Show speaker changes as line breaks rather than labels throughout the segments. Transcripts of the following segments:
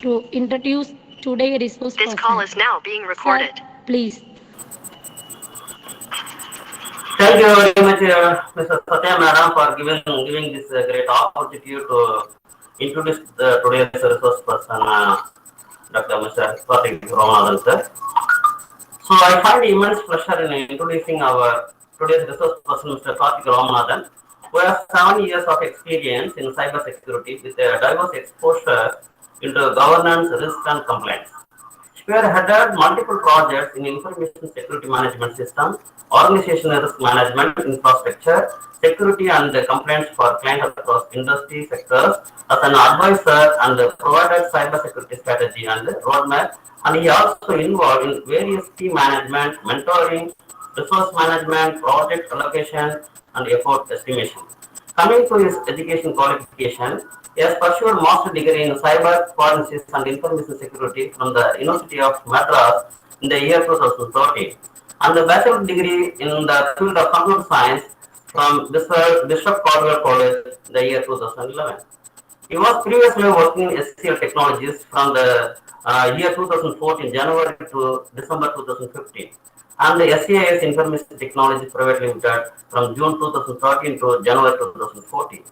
to introduce today's resource person. This call is now being recorded. Sir, please.
Thank you very much, Mr. Satya Madam, for giving this great opportunity to introduce today's resource person, Dr. Mr. Karthik Ramanathan, sir. So I find immense pleasure in introducing our today's resource person, Mr. Karthik Ramanathan, who has 7 years of experience in cybersecurity with a diverse exposure into governance, risk, and compliance. Spearheaded multiple projects in information security management system, organizational risk management, infrastructure, security and compliance for clients across industry sectors as an advisor and provided cybersecurity strategy and roadmap. And he also involved in various team management, mentoring, resource management, project allocation, and effort estimation. Coming to his education qualification, he has pursued master degree in cyber forensics and information security from the University of Madras in the year 2013, and the bachelor degree in the field of computer science from Bishop Caldwell College in the year 2011. He was previously working in SCL Technologies from the year 2014 January to December 2015, and the SCIS Information Technology Private Limited from June 2013 to January 2014.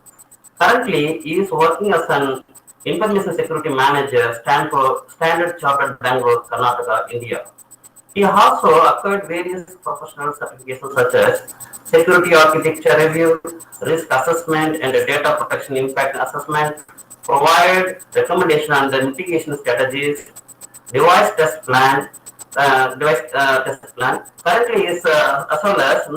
Currently, he is working as an Information Security Manager, Standard Chartered Bangalore, Karnataka, India. He also acquired various professional certifications such as Security Architecture Review, Risk Assessment, and Data Protection Impact Assessment, provide recommendation on the mitigation strategies, device test plan, test plan. Currently, is as well as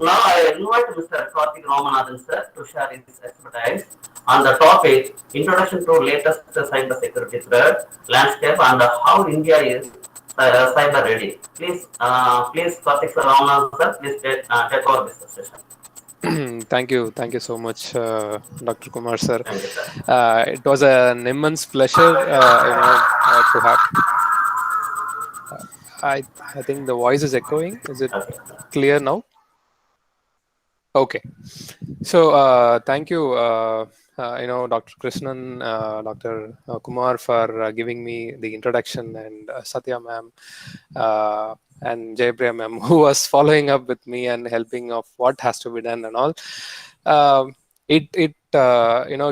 now I invite Mr. Karthik Ramanathan sir to share his expertise on the topic Introduction to Latest Cyber Security Threat Landscape and how India is cyber ready. Please Karthik Ramanathan sir, please take over this session.
Thank you so much, Dr. Kumar sir.
Thank you, sir.
It was an immense pleasure, to have. I I think the voice is echoing. Is it
Okay.
clear now? Okay. So thank you, Dr. Krishnan, Dr. Kumar for giving me the introduction, and Satya ma'am and Jaypriya ma'am who was following up with me and helping of what has to be done and all. It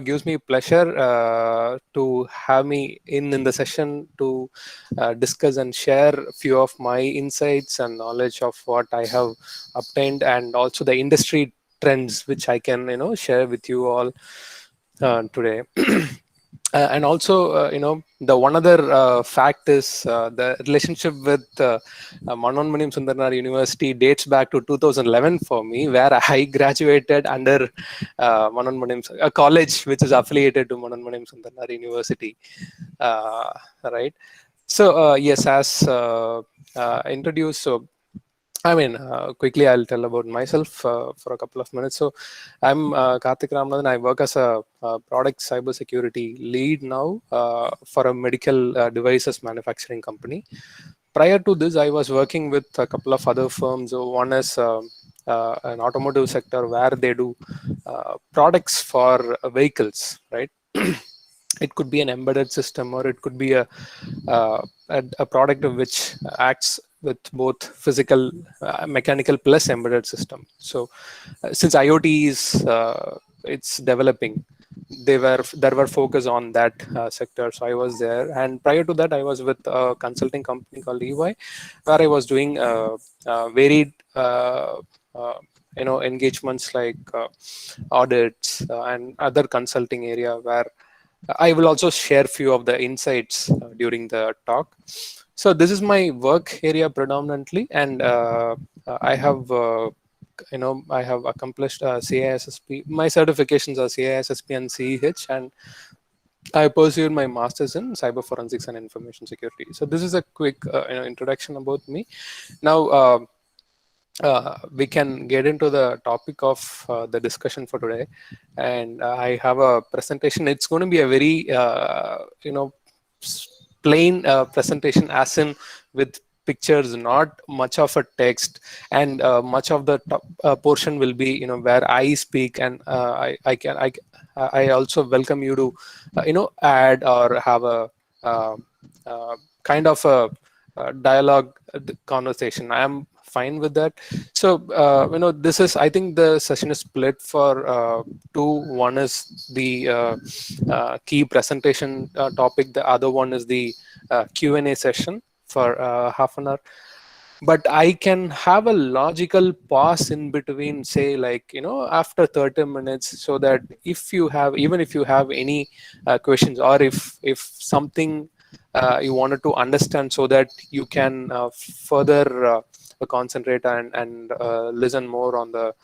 gives me pleasure to have me in the session to discuss and share a few of my insights and knowledge of what I have obtained, and also the industry trends which I can share with you all today. And also, the one other fact is the relationship with Manonmanim Sundarnar University dates back to 2011 for me, where I graduated under Manonmanim, a college which is affiliated to Manonmanim Sundarnar University. Right. So, yes, as introduced, so quickly I'll tell about myself for a couple of minutes. So I'm Karthik Ramanathan. I work as a product cybersecurity lead now for a medical devices manufacturing company. Prior to this, I was working with a couple of other firms. So one is an automotive sector where they do products for vehicles, right? It could be an embedded system, or it could be a product which acts with both physical, mechanical plus embedded system. So since IoT is it's developing, there were focus on that sector. So I was there, and prior to that, I was with a consulting company called EY, where I was doing varied engagements like audits and other consulting area, where I will also share few of the insights during the talk. So this is my work area predominantly, and I have I have accomplished CISSP. My certifications are CISSP and CEH, and I pursued my master's in cyber forensics and information security. So this is a quick introduction about me. Now we can get into the topic of the discussion for today, and I have a presentation. It's going to be a very plain presentation, as in with pictures, not much of a text, and much of the portion will be where I speak, and I also welcome you to add or have a kind of a dialogue conversation. I am fine with that. So this is, I think the session is split for two. One is the key presentation topic. The other one is the Q&A session for half an hour. But I can have a logical pause in between, say, like, after 30 minutes, so that if you have, even if you have any questions, or if something you wanted to understand, so that you can further concentrate and listen more on the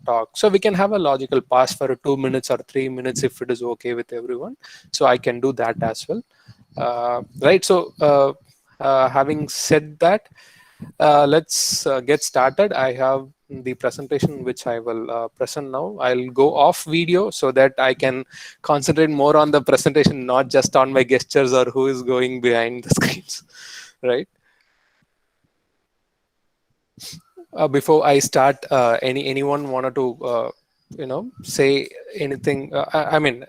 talk. So we can have a logical pause for 2 minutes or 3 minutes if it is okay with everyone. So I can do that as well. Right. So having said that, let's get started. I have the presentation which I will present now. I'll go off video so that I can concentrate more on the presentation, not just on my gestures or who is going behind the screens. Right. Before I start, anyone wanted to say anything? I mean,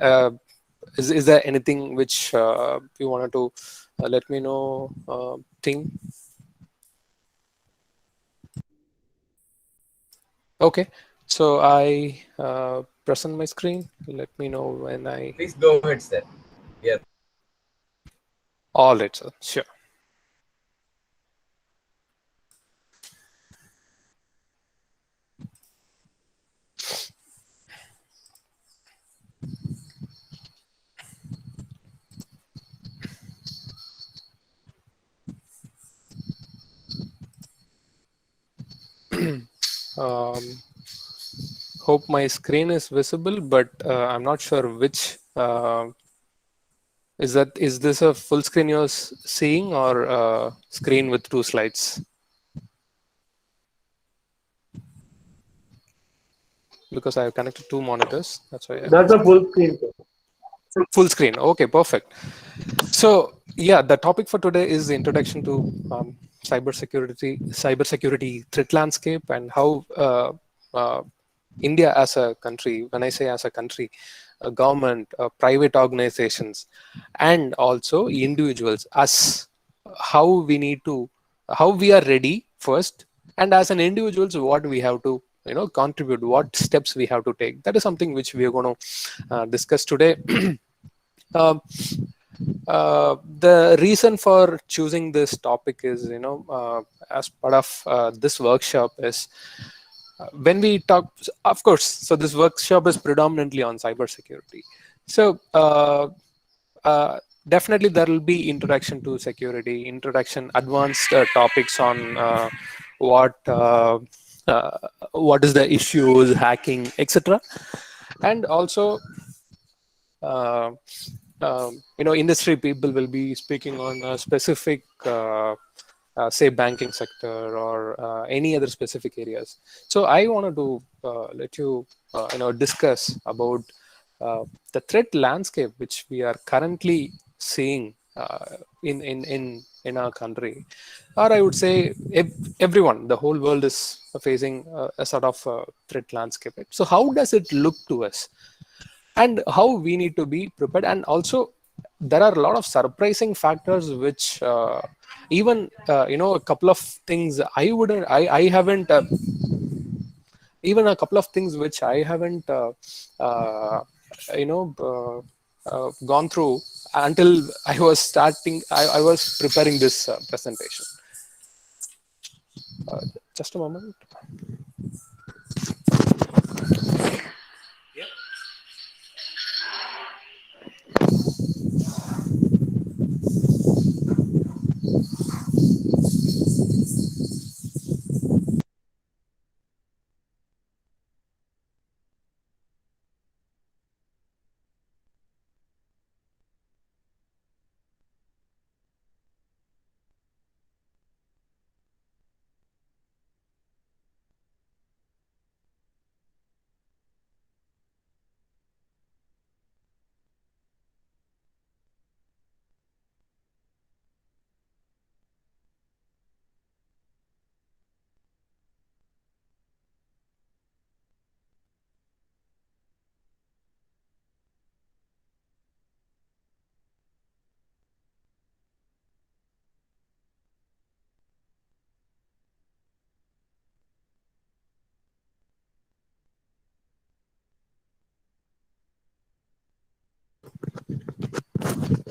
is there anything which you wanted to let me know? Thing. Okay, so I present my screen. Let me know when I.
Please go ahead, sir. Yeah.
All right, sir. Sure. um, Hope my screen is visible, but I'm not sure which. Is this a full screen you're seeing, or screen with 2 slides? Because I have connected 2 monitors. That's why.
That's a full screen.
Full screen. Okay, perfect. So yeah, the topic for today is the introduction to cybersecurity threat landscape, and how India as a country, when I say as a country, government, private organizations, and also individuals, us, how we are ready first, and as an individuals, what we have to contribute, what steps we have to take. That is something which we are going to discuss today. um, the reason for choosing this topic is, as part of this workshop is, when we talk, of course, so this workshop is predominantly on cybersecurity. So definitely there will be introduction to security, advanced topics on what what is the issues, hacking, etc. And also industry people will be speaking on a specific say banking sector, or any other specific areas. So I wanted to let you discuss about the threat landscape which we are currently seeing in our country, or I would say everyone, the whole world is facing a sort of threat landscape. Right? So how does it look to us, and how we need to be prepared? And also there are a lot of surprising factors which even a couple of things I haven't even a couple of things which I haven't uh, you know gone through until I was preparing this presentation. Just a moment.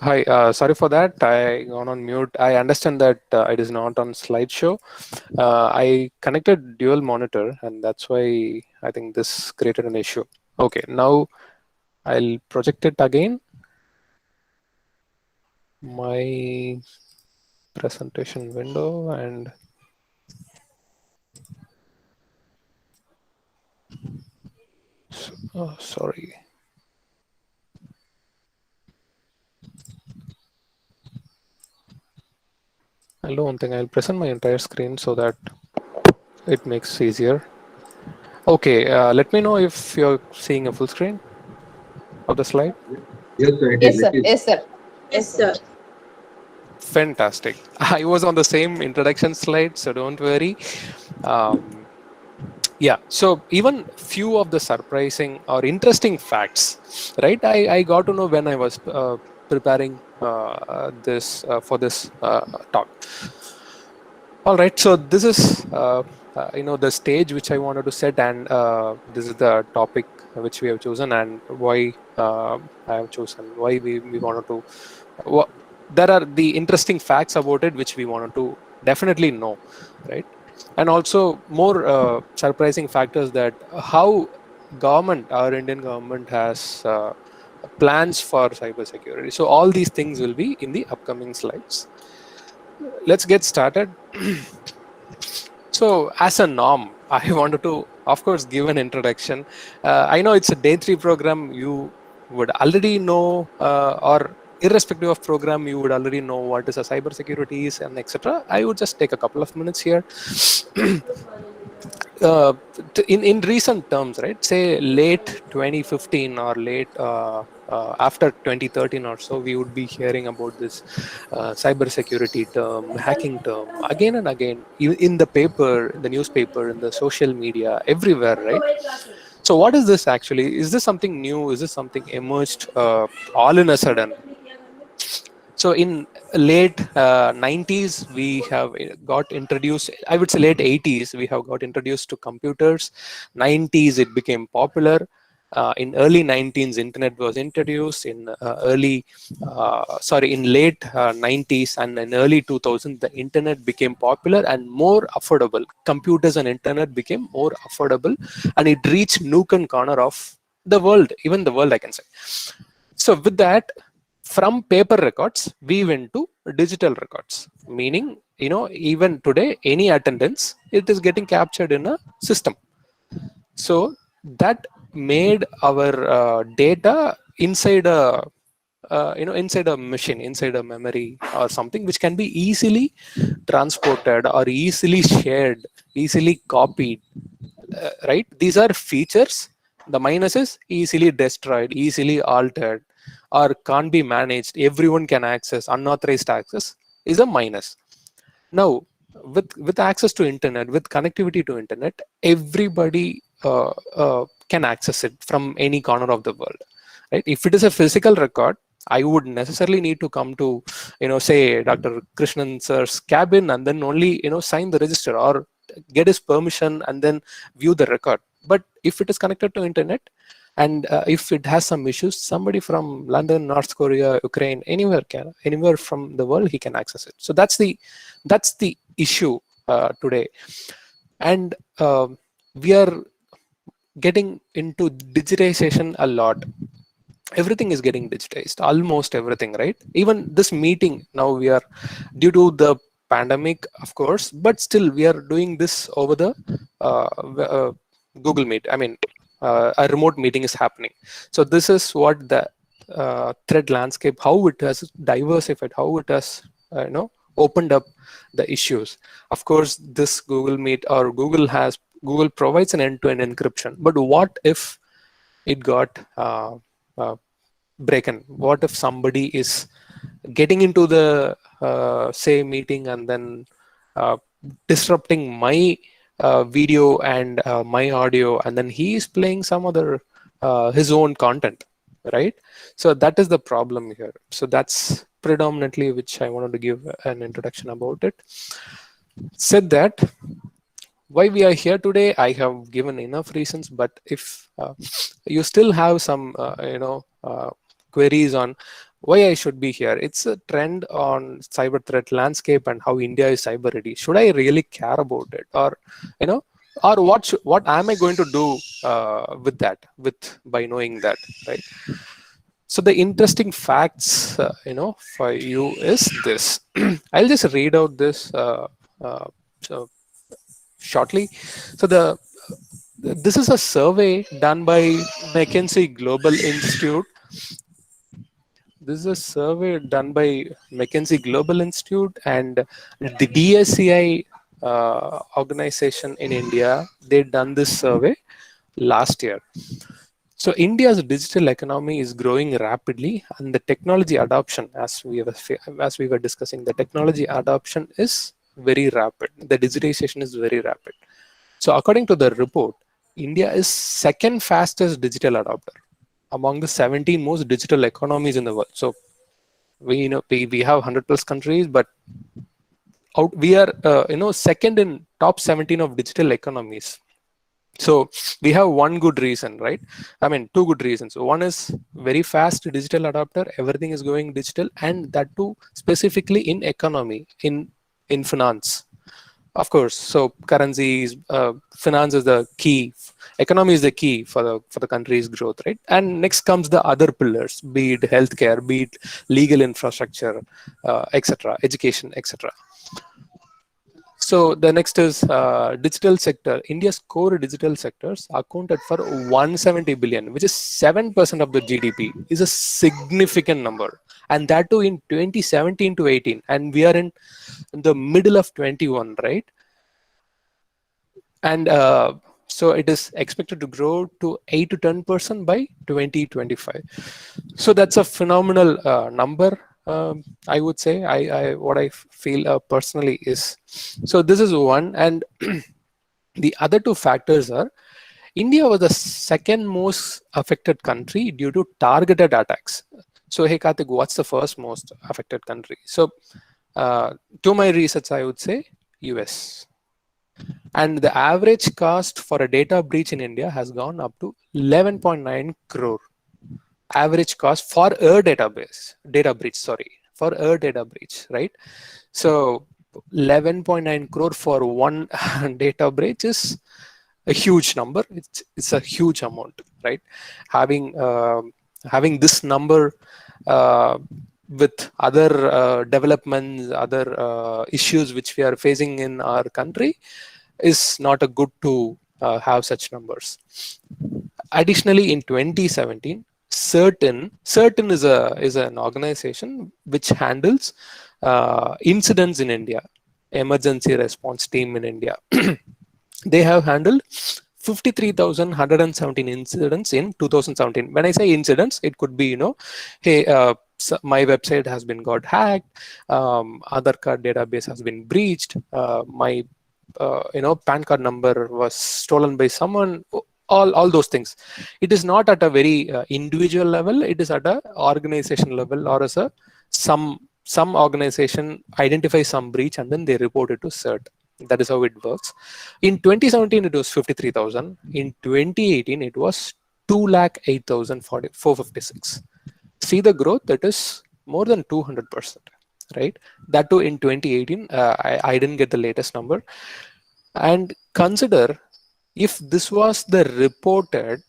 Hi, sorry for that. I gone on mute. I understand that it is not on slideshow. I connected dual monitor, and that's why I think this created an issue. Okay, now I'll project it again. My presentation window, and sorry. I'll do one thing. I'll present my entire screen so that it makes easier. Okay, let me know if you're seeing a full screen of the slide.
Yes, sir.
Yes, sir. Yes, sir. Yes, sir.
Fantastic. I was on the same introduction slide, so don't worry. Yeah, so even few of the surprising or interesting facts, right? I got to know when I was preparing this for this talk. All right, so this is the stage which I wanted to set, and this is the topic which we have chosen, and why I have chosen, why we wanted to. There are the interesting facts about it which we wanted to definitely know, right? And also more surprising factors that how government, our Indian government, has plans for cybersecurity. So all these things will be in the upcoming slides. Let's get started. So as a norm, I wanted to, of course, give an introduction. I know it's a day 3 program. You would already know, or irrespective of program, you would already know what is a cybersecurity is and etc. I would just take a couple of minutes here. In recent terms, right? Say late 2015 or late after 2013 or so, we would be hearing about this cybersecurity term, hacking term, again and again, in the paper, the newspaper, in the social media, everywhere, right? So what is this actually? Is this something new? Is this something emerged all in a sudden? So in late 90s, we have got introduced, I would say late 80s, we have got introduced to computers. 90s, it became popular. In early 19s, internet was introduced. In in late 90s and in early 2000s, the internet became popular and more affordable. Computers and internet became more affordable, and it reached nook and corner of the world, even the world, I can say. So with that, from paper records, we went to digital records, meaning, even today, any attendance, it is getting captured in a system. So that made our data inside inside a machine, inside a memory or something, which can be easily transported or easily shared, easily copied, right? These are features. The minus is easily destroyed, easily altered, or can't be managed. Everyone can access. Unauthorized access is a minus. Now, with access to internet, with connectivity to internet, everybody can access it from any corner of the world, right? If it is a physical record, I would necessarily need to come to, say Dr. Krishnan sir's cabin and then only, sign the register or get his permission and then view the record. But if it is connected to internet, and if it has some issues, somebody from London, North Korea, Ukraine, anywhere from the world, he can access it. So that's the issue today. And we are getting into digitization a lot. Everything is getting digitized, almost everything, right? Even this meeting now, we are, due to the pandemic, of course, but still we are doing this over the Google Meet. I mean, a remote meeting is happening. So this is what the threat landscape, how it has diversified, how it has opened up the issues. Of course, this Google Meet or Google provides an end-to-end encryption, but what if it got broken? What if somebody is getting into the say meeting and then disrupting my video and my audio, and then he is playing some other his own content, right? So that is the problem here. So that's predominantly which I wanted to give an introduction about it. Said that, why we are here today, I have given enough reasons, but if you still have some queries on why I should be here. It's a trend on cyber threat landscape and how India is cyber ready. Should I really care about it, or or what am I going to do with that, by knowing that, right? So the interesting facts, for you is this. I'll just read out this so shortly. So this is a survey done by McKinsey Global Institute. This is a survey done by McKinsey Global Institute and the DSCI organization in India. They done this survey last year. So India's digital economy is growing rapidly, and the technology adoption, as we were discussing, the technology adoption is very rapid. The digitization is very rapid. So according to the report, India is second fastest digital adopter among the 17 most digital economies in the world. So we have 100+ countries, but we are second in top 17 of digital economies. So we have one good reason, right? I mean, two good reasons. One is very fast digital adopter, everything is going digital, and that too specifically in economy, in finance. Of course, so currencies, finance is the key. Economy is the key for the country's growth, right? And next comes the other pillars, be it healthcare, be it legal infrastructure, etc., education, etc. So the next is digital sector. India's core digital sectors accounted for 170 billion, which is 7% of the GDP. Is a significant number, and that too in 2017 to 18, and we are in the middle of 21, right? And so it is expected to grow to 8 to 10% by 2025. So that's a phenomenal number. I would say what I feel personally is, so this is one, and the other two factors are India was the second most affected country due to targeted attacks. So hey Karthik, what's the first most affected country? So to my research, I would say US. And the average cost for a data breach in India has gone up to 11.9 crore. Average cost for a data breach, right? So 11.9 crore for one data breach is a huge number. It's a huge amount, right? Having this number with other developments, other issues which we are facing in our country, is not a good to have such numbers. Additionally, in 2017, Certain is an organization which handles incidents in India, emergency response team in India. They have handled 53,117 incidents in 2017. When I say incidents, it could be, hey, so my website has been got hacked, Aadhaar card database has been breached, my PAN card number was stolen by someone. All those things. It is not at a very individual level. It is at a organization level, or as a some organization identifies some breach and then they report it to CERT. That is how it works. In 2017, it was 53,000. In 2018, it was 208,456. See the growth, that is more than 200%, right? That too in 2018. I didn't get the latest number. And consider, if this was the reported,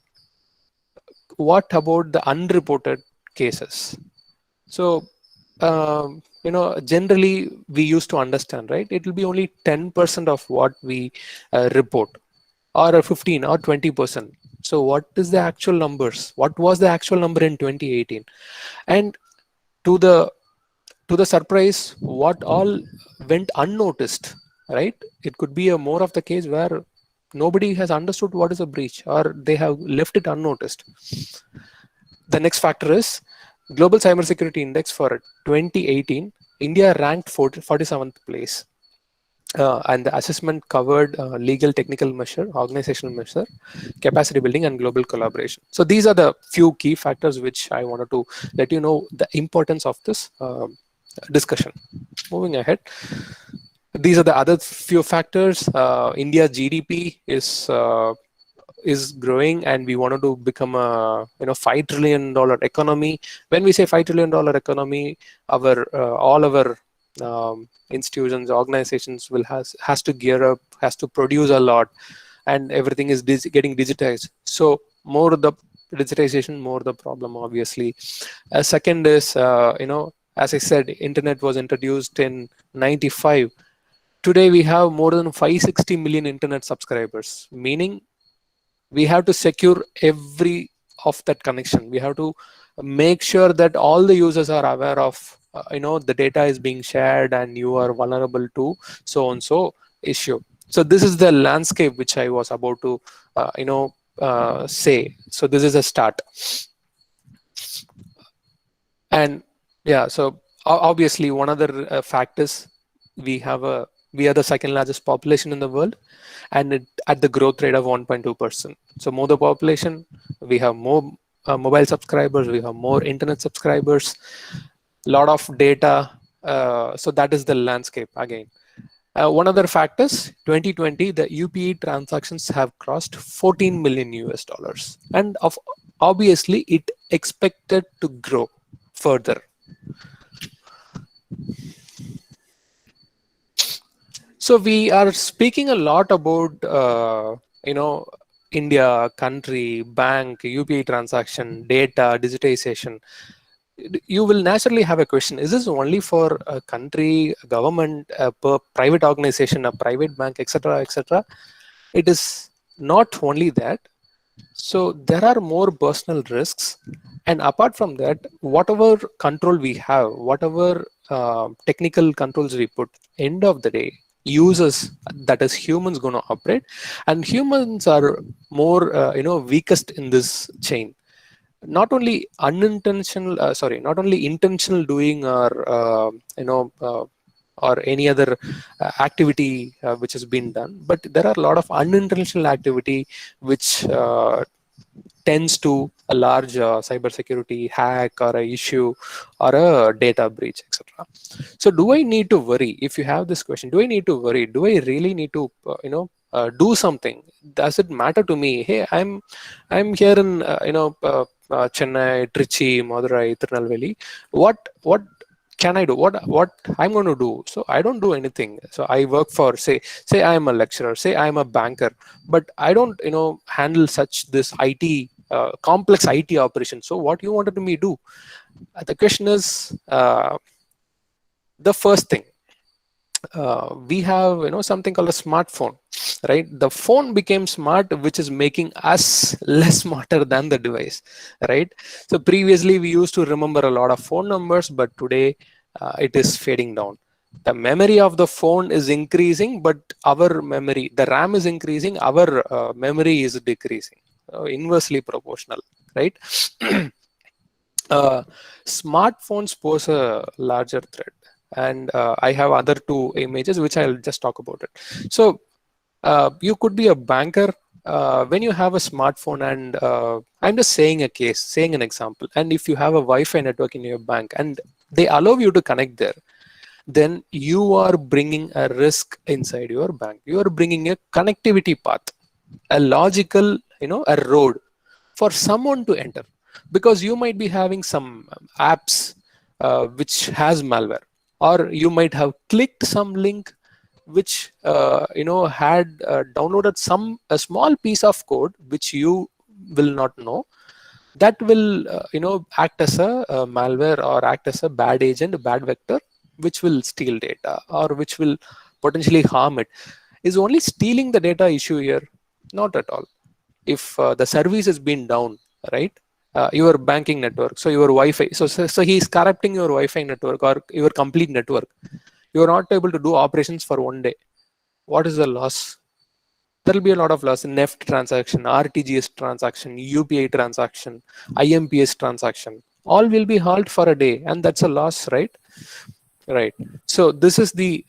what about the unreported cases? So, generally we used to understand, right? It will be only 10% of what we report, or 15 or 20%. So what is the actual numbers? What was the actual number in 2018? And to the surprise, what all went unnoticed, right? It could be a more of the case where nobody has understood what is a breach, or they have left it unnoticed. The next factor is Global Cybersecurity Index for 2018. India ranked 47th place. And the assessment covered legal, technical measure, organizational measure, capacity building, and global collaboration. So these are the few key factors which I wanted to let you know the importance of this discussion. Moving ahead. These are the other few factors. India's GDP is is growing and we wanted to become a $5 trillion economy. When we say $5 trillion economy, our all our institutions, organizations has to gear up, has to produce a lot, and everything is getting digitized. So more the digitization, more the problem, obviously. Second is, as I said, internet was introduced in 95. Today we have more than 560 million internet subscribers, meaning we have to secure every of that connection. We have to make sure that all the users are aware of the data is being shared and you are vulnerable to so and so issue. So this is the landscape which I was about to say. So this is a start. And yeah, so obviously one other fact is we are the second largest population in the world, and at the growth rate of 1.2%. So more the population, we have more mobile subscribers, we have more internet subscribers, lot of data. So that is the landscape again. One other fact is 2020, the UPE transactions have crossed 14 million US dollars, and obviously it expected to grow further. So we are speaking a lot about India, country, bank, UPI transaction, data, digitization. You will naturally have a question: is this only for a country, a government, a private organization, a private bank, etc., etc.? It is not only that. So there are more personal risks, and apart from that, whatever control we have, whatever technical controls we put, end of the day, users, that is humans, going to operate, and humans are more weakest in this chain. Not only not only intentional doing or any other activity which has been done, but there are a lot of unintentional activity which tends to a large cybersecurity hack or a issue or a data breach, etc. So do I need to worry? If you have this question, do I need to worry? Do I really need to do something? Does it matter to me? Hey, I'm here in Chennai, Trichy, Madurai, Tirunelveli. What can I do? What I'm going to do? So I don't do anything. So I work for, say I'm a lecturer, say I'm a banker, but I don't handle such this IT complex IT operation. So what you wanted me to do? The question is, the first thing, we have something called a smartphone, right? The phone became smart, which is making us less smarter than the device, right? So previously we used to remember a lot of phone numbers, but today it is fading down. The memory of the phone is increasing, but our memory, the RAM is increasing, our memory is decreasing, inversely proportional, right? Smartphones pose a larger threat, and I have other two images which I'll just talk about it. So you could be a banker when you have a smartphone, and I'm just saying an example. And if you have a Wi-Fi network in your bank and they allow you to connect there, then you are bringing a risk inside your bank. You are bringing a connectivity path, a logical, a road for someone to enter, because you might be having some apps which has malware, or you might have clicked some link which had downloaded a small piece of code which you will not know, that will act as a malware or act as a bad agent, a bad vector, which will steal data or which will potentially harm it. Is only stealing the data issue here? Not at all. If the service has been down, right? Your banking network, so your Wi-Fi, so he is corrupting your Wi-Fi network or your complete network. You are not able to do operations for one day. What is the loss? There will be a lot of loss in NEFT transaction, RTGS transaction, UPI transaction, IMPS transaction. All will be halted for a day, and that's a loss, right? Right. So this is the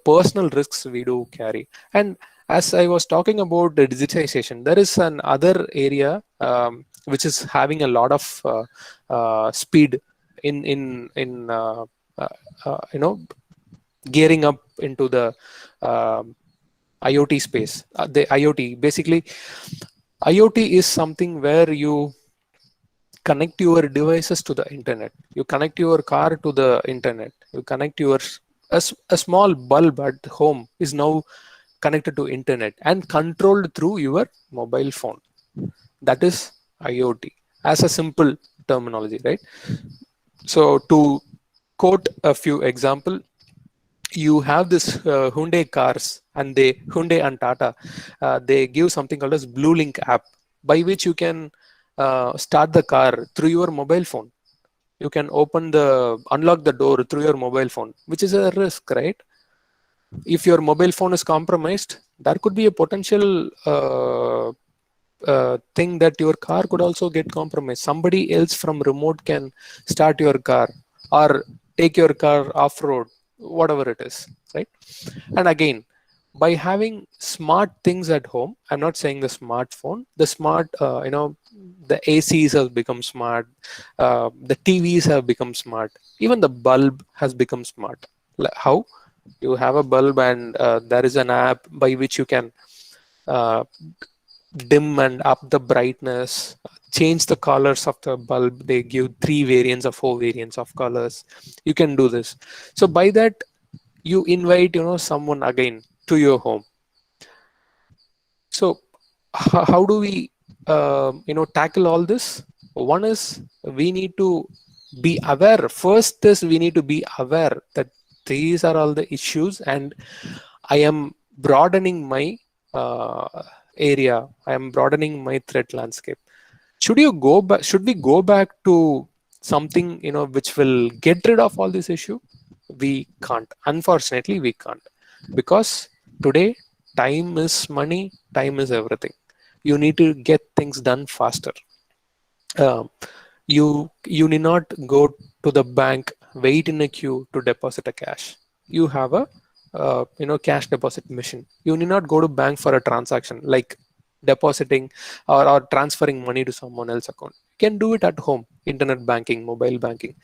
personal risks we do carry. And as I was talking about the digitization, there is an other area which is having a lot of speed in gearing up into the IoT space. The IoT, basically, IoT is something where you connect your devices to the internet. You connect your car to the internet. You connect your a small bulb at home is now connected to internet and controlled through your mobile phone. That is IoT as a simple terminology, right? So to quote a few example, you have this Hyundai cars, and Hyundai and Tata, they give something called as Blue Link app, by which you can start the car through your mobile phone. You can unlock the door through your mobile phone, which is a risk, right? If your mobile phone is compromised, there could be a potential thing that your car could also get compromised. Somebody else from remote can start your car or take your car off-road, whatever it is, right? And again, by having smart things at home, I'm not saying the smartphone, the smart, the ACs have become smart, the TVs have become smart, even the bulb has become smart. How? You have a bulb and there is an app by which you can dim and up the brightness, change the colors of the bulb. They give 3 variants or 4 variants of colors. You can do this. So by that, you invite someone again to your home. So how do we tackle all this? One is we need to be aware. First is we need to be aware that these are all the issues, and I am broadening my area. I am broadening my threat landscape. Should we go back to something which will get rid of all this issue? We can't. Unfortunately, we can't, because today time is money. Time is everything. You need to get things done faster. You need not go to the bank, wait in a queue to deposit a cash. You have a cash deposit machine. You need not go to bank for a transaction like depositing or transferring money to someone else's account. You can do it at home. Internet banking, mobile banking.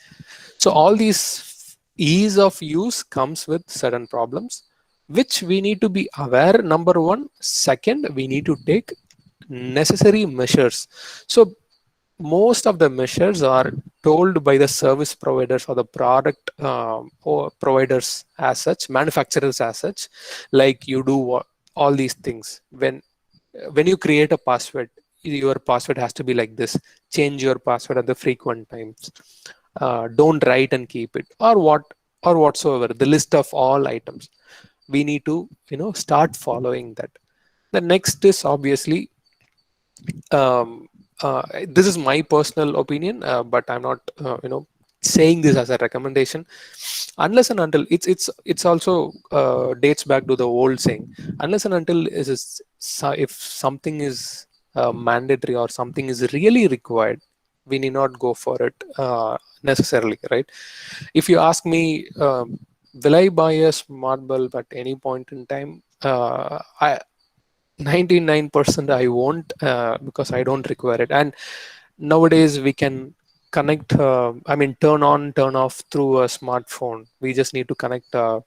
So all these ease of use comes with certain problems, which we need to be aware. Number one. Second, we need to take necessary measures. So most of the measures are told by the service providers or the product or providers as such, manufacturers as such, like you do all these things. When you create a password, your password has to be like this. Change your password at the frequent times. Don't write and keep it, or whatsoever, the list of all items. We need to start following that. The next is obviously this is my personal opinion, but I'm not saying this as a recommendation. Unless and until it's also dates back to the old saying, unless and until if something is mandatory or something is really required, we need not go for it necessarily, right? If you ask me, will I buy a smart bulb at any point in time? 99% I won't, because I don't require it. And nowadays we can connect, turn on, turn off through a smartphone. We just need to connect a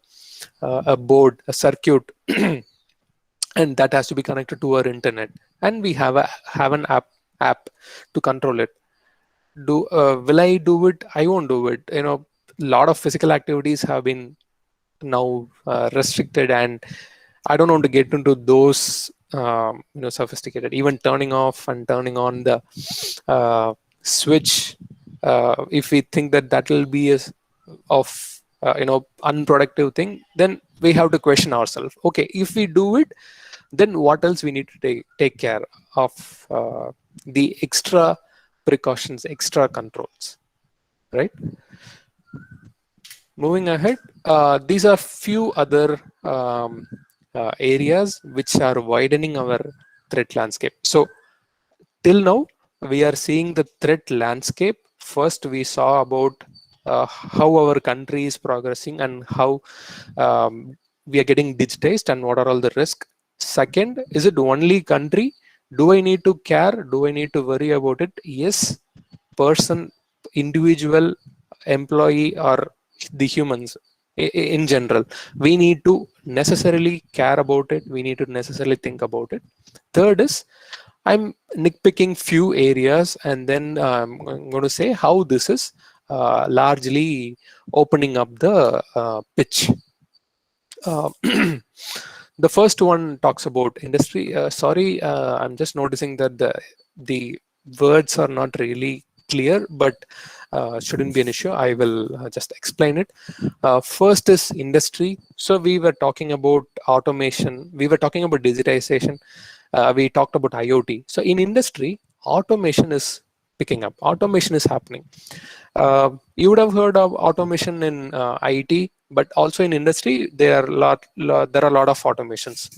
board, a circuit, and that has to be connected to our internet. And we have an app to control it. Will I do it? I won't do it. A lot of physical activities have been now restricted, and I don't want to get into those sophisticated. Even turning off and turning on the switch, if we think that will be unproductive thing, then we have to question ourselves. Okay, if we do it, then what else we need to take care of, the extra precautions, extra controls, right? Moving ahead, these are few other areas which are widening our threat landscape. So till now, we are seeing the threat landscape. First, we saw about how our country is progressing and how we are getting digitized and what are all the risks. Second, is it only country? Do I need to care? Do I need to worry about it? Yes, person, individual, employee, or the humans, in general. We need to necessarily care about it. We need to necessarily think about it. Third is, I'm nitpicking few areas, and then I'm going to say how this is largely opening up the pitch. Uh, the first one talks about industry. Sorry, I'm just noticing that the words are not really clear, but shouldn't be an issue. I will just explain it. First is industry. So we were talking about automation. We were talking about digitization. We talked about IoT. So in industry, automation is picking up. Automation is happening. You would have heard of automation in IT, but also in industry, there are a lot of automations.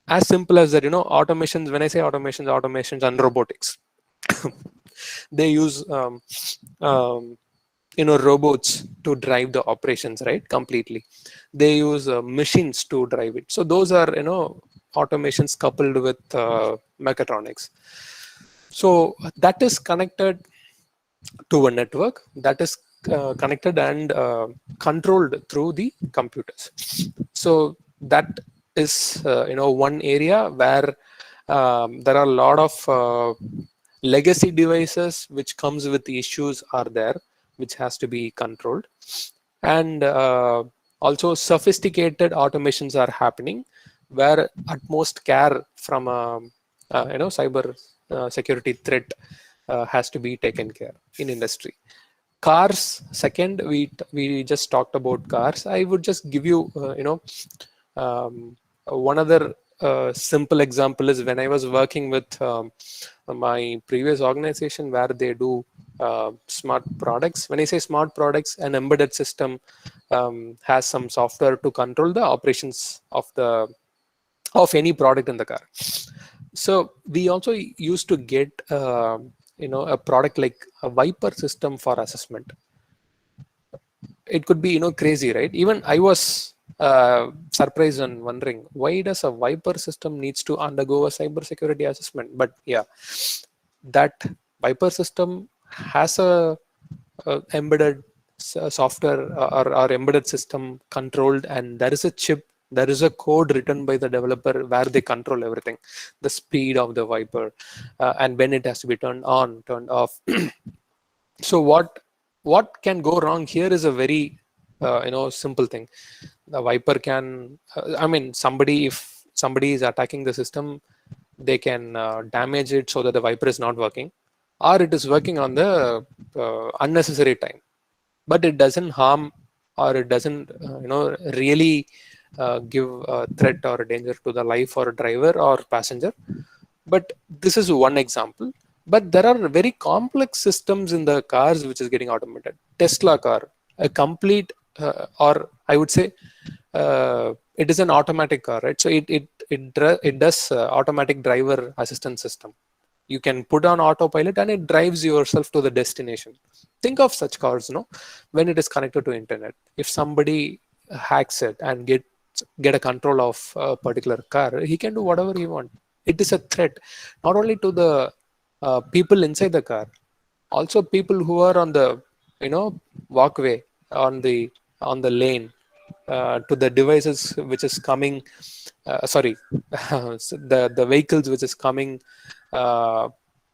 As simple as that, automations. When I say automations and robotics, they use robots to drive the operations, right? Completely. They use machines to drive it. So those are automations coupled with mechatronics. So that is connected to a network, that is connected and controlled through the computers. So that is one area where there are a lot of legacy devices which comes with the issues are there, which has to be controlled. And also sophisticated automations are happening where utmost care from a cyber security threat has to be taken care in industry. Cars, second, we just talked about cars. I would just give you one other simple example is when I was working with my previous organization where they do smart products. When I say smart products, an embedded system has some software to control the operations of any product in the car. So we also used to get a product like a Viper system for assessment. It could be crazy, right? Even I was surprised and wondering why does a Viper system needs to undergo a cyber security assessment. But yeah, that Viper system has a embedded software or embedded system controlled, and there is a chip, there is a code written by the developer where they control everything, the speed of the Viper, and when it has to be turned on, turned off. So what can go wrong here is a very simple thing. The Viper can if somebody is attacking the system, they can damage it so that the Viper is not working, or it is working on the unnecessary time, but it doesn't harm, or it doesn't really give a threat or a danger to the life or driver or passenger. But this is one example. But there are very complex systems in the cars which is getting automated. Tesla car, a complete or I would say it is an automatic car, right? So it does automatic driver assistance system. You can put on autopilot and it drives yourself to the destination. Think of such cars, when it is connected to internet. If somebody hacks it and get a control of a particular car, he can do whatever he wants. It is a threat not only to the people inside the car, also people who are on the walkway, on the lane, to the devices which is coming, sorry, the vehicles which is coming,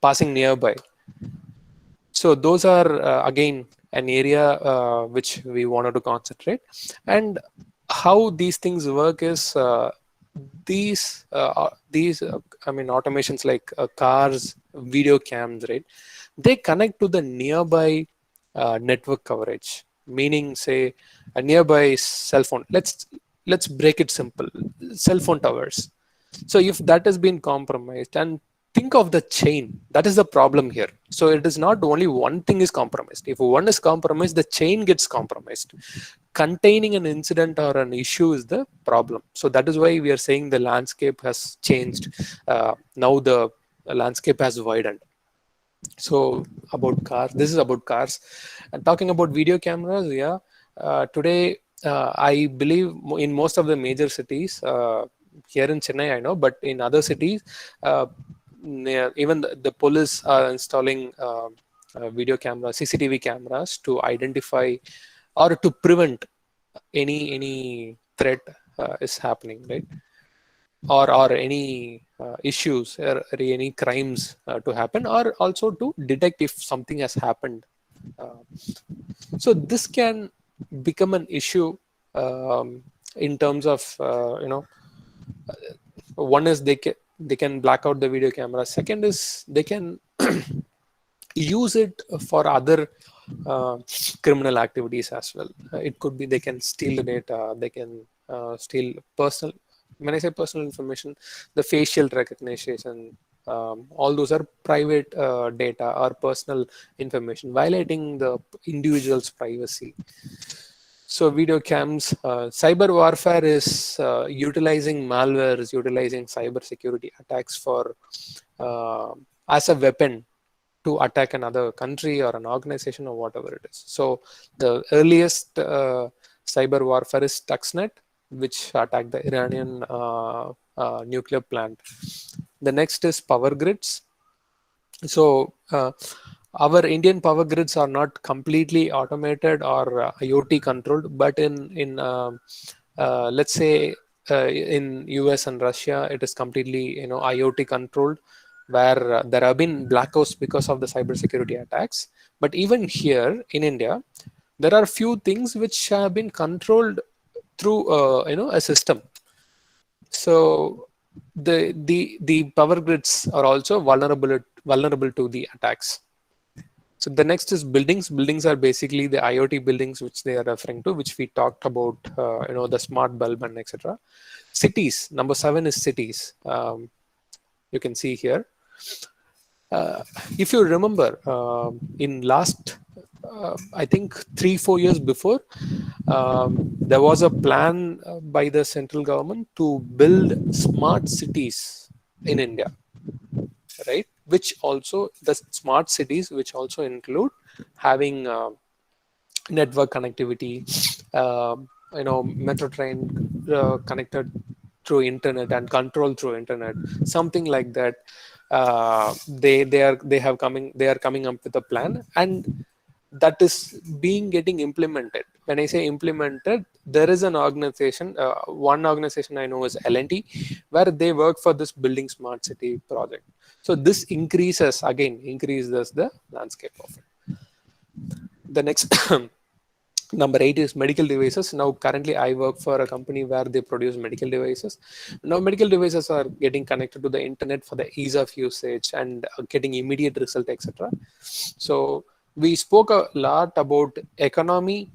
passing nearby. So those are again an area which we wanted to concentrate. And how these things work is these automations like cars, video cams, right? They connect to the nearby network coverage, meaning say a nearby cell phone. Let's break it simple. Cell phone towers. So if that has been compromised, and think of the chain, that is the problem here. So it is not only one thing is compromised. If one is compromised, the chain gets compromised. Containing an incident or an issue is the problem. So that is why we are saying the landscape has changed. Now the landscape has widened. So about cars, this is about cars. And talking about video cameras, yeah, today I believe in most of the major cities, here in Chennai I know, but in other cities, even the police are installing video cameras, CCTV cameras to identify or to prevent any threat is happening, right? Or any issues or any crimes to happen, or also to detect if something has happened. So this can become an issue in terms of one is they can black out the video camera. Second is they can use it for other criminal activities as well. It could be they can steal the data, they can steal personal. When I say personal information, the facial recognition, all those are private data or personal information, violating the individual's privacy. So video cams, cyber warfare is utilizing malwares, utilizing cyber security attacks for as a weapon to attack another country or an organization or whatever it is. So the earliest cyber warfare is Stuxnet, which attacked the Iranian nuclear plant. The next is power grids. So our Indian power grids are not completely automated or IoT controlled, but in let's say in US and Russia, it is completely IoT controlled, where there have been blackouts because of the cybersecurity attacks. But even here in India, there are few things which have been controlled through a system. So the power grids are also vulnerable to the attacks. So the next is buildings. Buildings are basically the IoT buildings which they are referring to, which we talked about, the smart bulb and etc. Cities, number 7 is cities. You can see here. If you remember, in last, I think 3-4 years before, there was a plan by the central government to build smart cities in India, right? Which also, the smart cities, which also include having network connectivity, metro train connected through internet and control through internet, something like that. They are coming up with a plan, and that is getting implemented. When I say implemented, there is an organization, one organization I know is L&T, where they work for this building smart city project. So this increases the landscape of it. The next number 8 is medical devices. Now currently I work for a company where they produce medical devices. Now medical devices are getting connected to the internet for the ease of usage and getting immediate result, etc. So we spoke a lot about economy,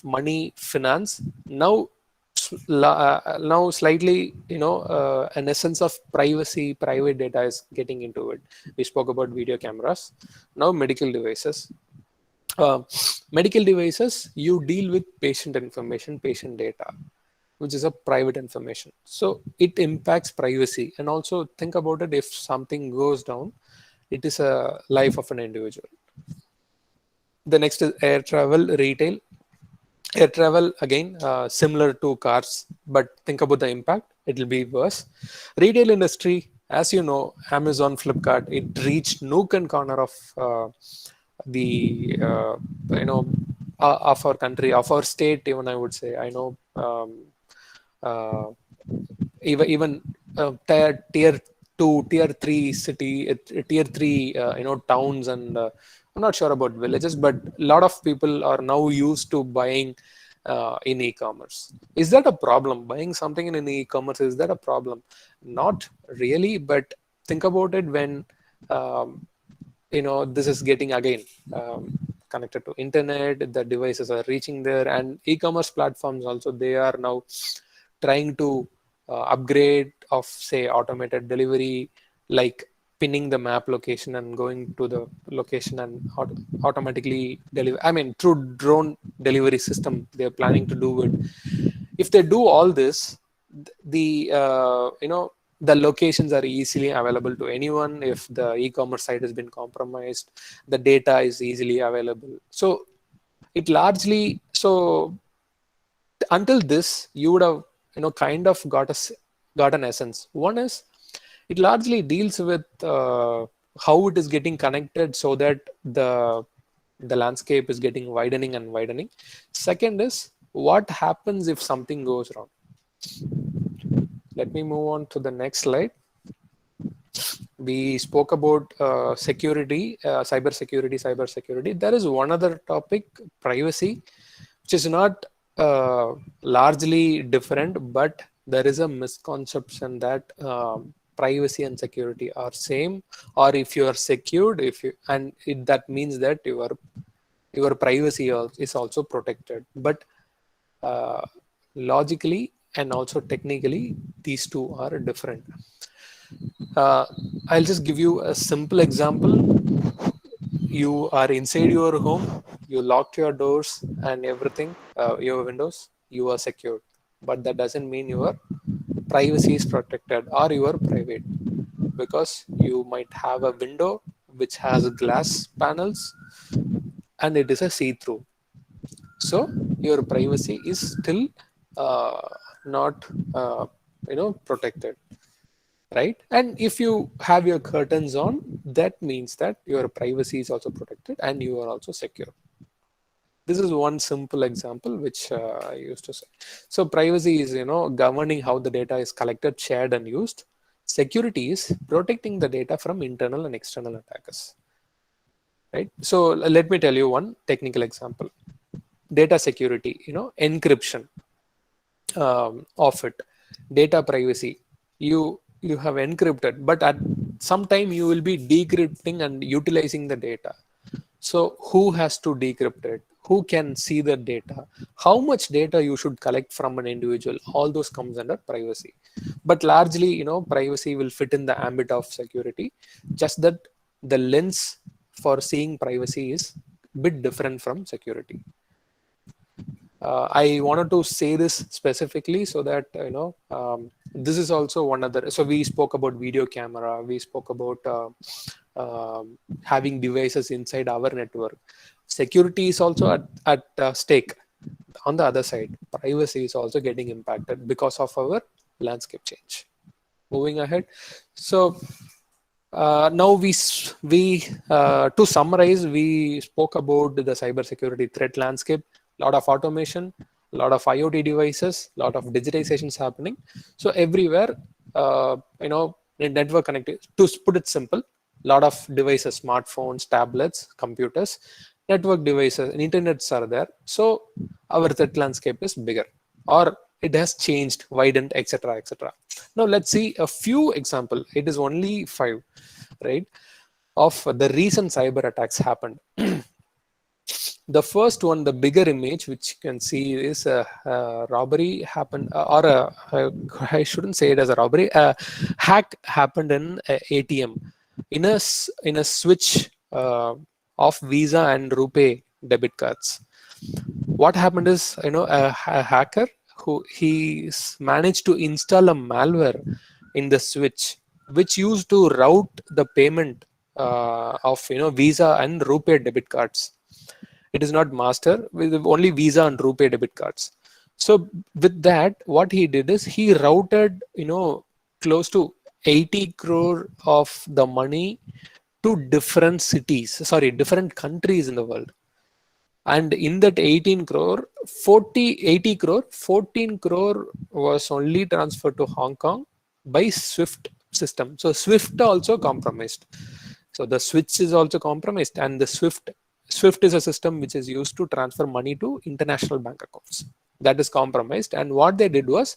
money, finance. Now slightly, an essence of privacy, private data is getting into it. We spoke about video cameras. Now medical devices. Medical devices, you deal with patient information, patient data, which is a private information. So it impacts privacy. And also think about it, if something goes down, it is a life of an individual. The next is air travel, retail. Air travel, again, similar to cars, but think about the impact, it will be worse. Retail industry, as you know, Amazon, Flipkart, it reached nook and corner of of our country, of our state, even I would say. I know even tier 2, tier 3 city, tier 3 towns, and I'm not sure about villages, but a lot of people are now used to buying in e-commerce. Is that a problem? Buying something in an e-commerce, is that a problem? Not really, but think about it when this is getting again connected to internet, the devices are reaching there, and e-commerce platforms also, they are now trying to upgrade of, say, automated delivery, like pinning the map location and going to the location and automatically deliver. I mean, through drone delivery system, they're planning to do it. If they do all this, the the locations are easily available to anyone. If the e-commerce site has been compromised, the data is easily available. So it largely, until this, you would have kind of got an essence. One is, it largely deals with how it is getting connected, so that the the landscape is getting widening and widening. Second is what happens if something goes wrong. Let me move on to the next slide. We spoke about security, cyber security. There is one other topic, privacy, which is not largely different, but there is a misconception that privacy and security are same, or if you are secured, that means that your privacy is also protected. But logically and also technically, these two are different. I'll just give you a simple example. You are inside your home, you locked your doors and everything, your windows, you are secured. But that doesn't mean your privacy is protected or you are private, because you might have a window which has glass panels and it is a see-through. So your privacy is still not protected, right? And if you have your curtains on, that means that your privacy is also protected and you are also secure. This is one simple example which I used to say. So privacy is governing how the data is collected, shared and used. Security is protecting the data from internal and external attackers, right? So let me tell you one technical example. Data security, encryption of it, data privacy. You have encrypted, but at some time you will be decrypting and utilizing the data. So who has to decrypt it? Who can see the data? How much data you should collect from an individual? All those comes under privacy. But largely, privacy will fit in the ambit of security. Just that the lens for seeing privacy is a bit different from security. I wanted to say this specifically so that this is also one other. So we spoke about video camera. We spoke about having devices inside our network. Security is also at stake. On the other side, privacy is also getting impacted because of our landscape change. Moving ahead. So now we to summarize, we spoke about the cybersecurity threat landscape. A lot of automation, a lot of IoT devices, a lot of digitization is happening. So everywhere, in network connectivity, to put it simple, a lot of devices, smartphones, tablets, computers, network devices, and internets are there. So our threat landscape is bigger, or it has changed, widened, etc., etc. Now let's see a few examples. It is only 5, right, of the recent cyber attacks happened. The first one, the bigger image, which you can see is a robbery happened, I shouldn't say it as a robbery. A hack happened in ATM in a switch of Visa and RuPay debit cards. What happened is, a hacker he managed to install a malware in the switch, which used to route the payment of Visa and RuPay debit cards. It is not master, with only Visa and RuPay debit cards. So with that, what he did is he routed, close to 80 crore of the money to different different countries in the world. And in that 18 crore, 80 crore, 14 crore was only transferred to Hong Kong by SWIFT system. So SWIFT also compromised. So the switch is also compromised, and the SWIFT is a system which is used to transfer money to international bank accounts. That is compromised. And what they did was,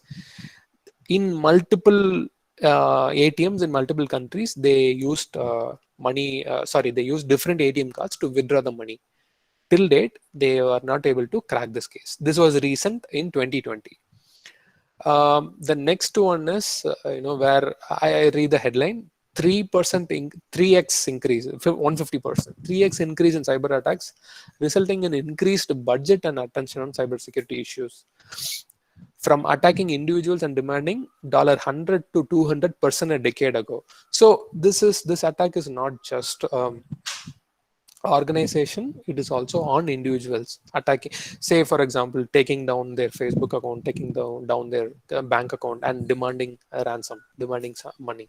in multiple ATMs in multiple countries, they used they used different ATM cards to withdraw the money. Till date, they were not able to crack this case. This was recent in 2020. The next one is, where I read the headline, 3x increase, 150%, 3x increase in cyber attacks, resulting in increased budget and attention on cybersecurity issues. From attacking individuals and demanding $100 to 200% a decade ago. So this attack is not just organization, it is also on individuals attacking, say for example, taking down their Facebook account, taking down their bank account and demanding a ransom, demanding some money.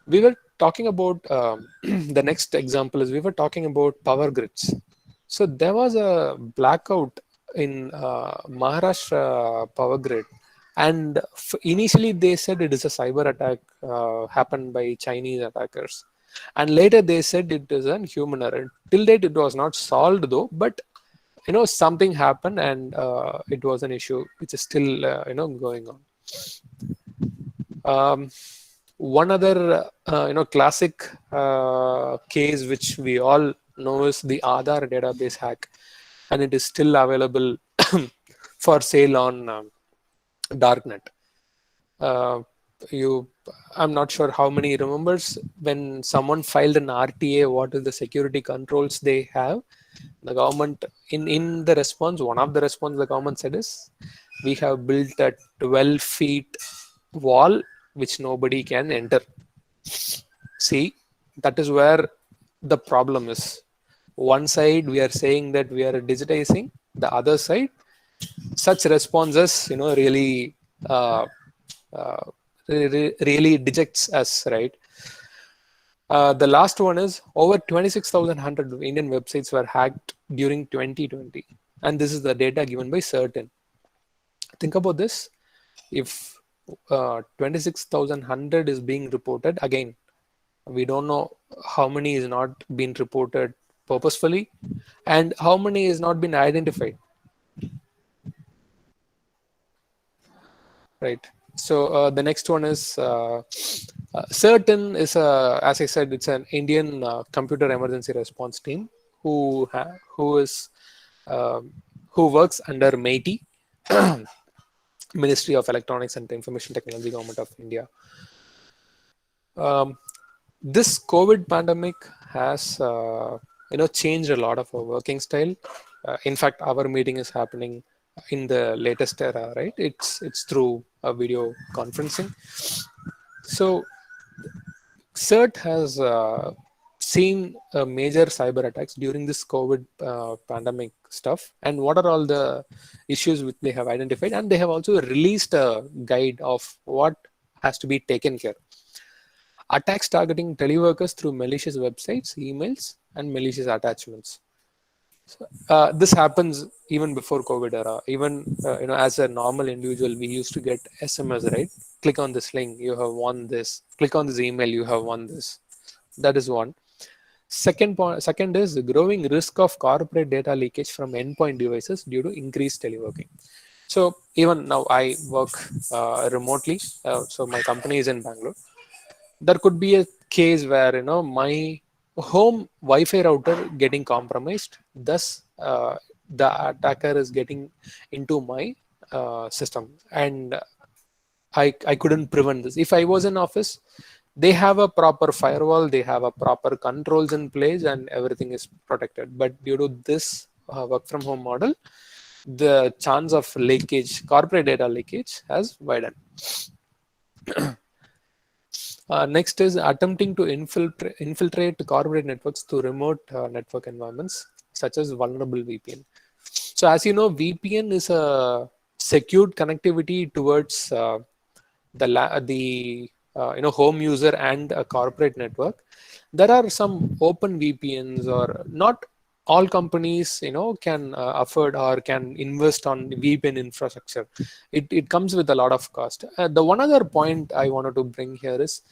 We were talking about the next example is we were talking about power grids. So there was a blackout in Maharashtra power grid, and initially they said it is a cyber attack happened by Chinese attackers, and later they said it is a human error. Till date it was not solved though, but something happened, and it was an issue which is still going on. One other classic case which we all know is the Aadhaar database hack, and it is still available for sale on darknet. I'm not sure how many remembers when someone filed an RTA, what is the security controls they have. The government in the response, one of the response the government said is, we have built a 12 feet wall which nobody can enter. See, that is where the problem is. One side we are saying that we are digitizing, the other side such responses really really dejects us, right? The last one is over 26,100 Indian websites were hacked during 2020, and this is the data given by Certain. Think about this. If 26,100 is being reported, again, we don't know how many is not been reported purposefully and how many is not been identified. Right. So the next one is Certain is as I said, it's an Indian computer emergency response team who works under MeitY, Ministry of Electronics and Information Technology, Government of India. This COVID pandemic has changed a lot of our working style. In fact, our meeting is happening in the latest era, right? It's through a video conferencing. So CERT has seen major cyber attacks during this COVID pandemic stuff, and what are all the issues which they have identified, and they have also released a guide of what has to be taken care. Attacks targeting teleworkers through malicious websites, emails, and malicious attachments. So, this happens even before COVID era. Even as a normal individual, we used to get SMS, right? Click on this link, you have won this. Click on this email, you have won this. That is one. Second is the growing risk of corporate data leakage from endpoint devices due to increased teleworking. So even now I work remotely. So my company is in Bangalore. There could be a case where my home Wi-Fi router getting compromised. Thus, the attacker is getting into my system, and I couldn't prevent this. If I was in office, they have a proper firewall, they have a proper controls in place, and everything is protected. But due to this work from home model, the chance of leakage, corporate data leakage, has widened. Next is attempting to infiltrate corporate networks through remote network environments, such as vulnerable VPN. So as you know, VPN is a secured connectivity towards the home user and a corporate network. There are some open VPNs, or not all companies can afford or can invest on VPN infrastructure. It comes with a lot of cost. The one other point I wanted to bring here is,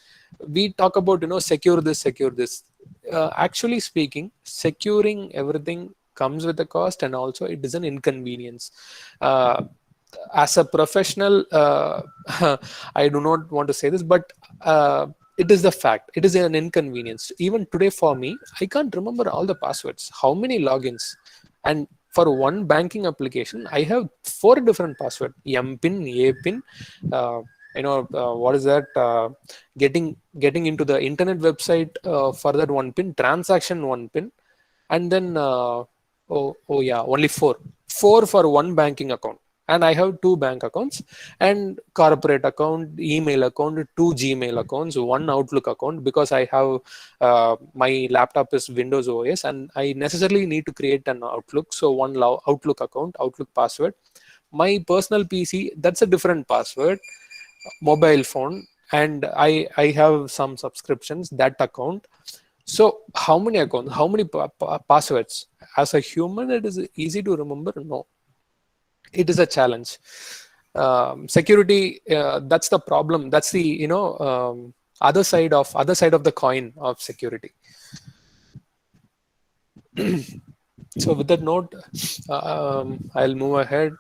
we talk about secure this. Actually speaking, securing everything comes with a cost, and also it is an inconvenience. As a professional, I do not want to say this, but it is the fact. It is an inconvenience. Even today for me, I can't remember all the passwords, how many logins. And for one banking application, I have 4 different passwords: M-PIN, A-PIN, what is that? Getting into the internet website for that one PIN, transaction one PIN, and then only 4 for one banking account. And I have 2 bank accounts, and corporate account, email account, 2 Gmail accounts, 1 Outlook account, because I have my laptop is Windows OS, and I necessarily need to create an Outlook. So 1 Outlook account, Outlook password. My personal PC, that's a different password. Mobile phone, and I have some subscriptions, that account. So how many accounts, how many passwords? As a human, it is easy to remember. No, it is a challenge. Security, that's the problem. That's the other side of the coin of security. So with that note, I'll move ahead.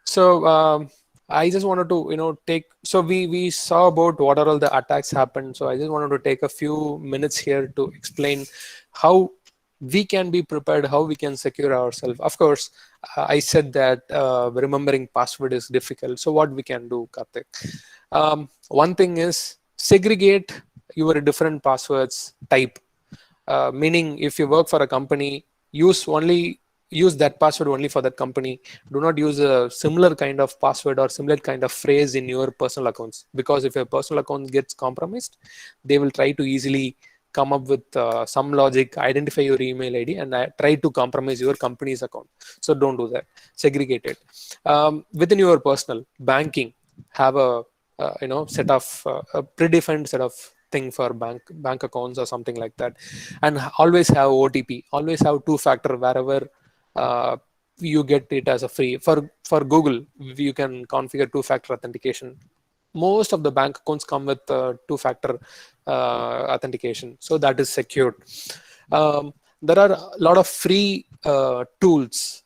So I just wanted to take, so we saw about what are all the attacks happened. So I just wanted to take a few minutes here to explain how we can be prepared, how we can secure ourselves. Of course, I said that remembering password is difficult. So what we can do, Karthik? One thing is segregate your different passwords type. Meaning, if you work for a company, use that password only for that company. Do not use a similar kind of password or similar kind of phrase in your personal accounts, because if your personal account gets compromised, they will try to easily come up with some logic, identify your email ID, and try to compromise your company's account. So don't do that. Segregate it. Within your personal banking, have a set of a predefined set of thing for bank accounts or something like that, and always have OTP. Always have two-factor wherever you get it as a free. For Google, you can configure two-factor authentication. Most of the bank accounts come with two-factor authentication, so that is secured. There are a lot of free tools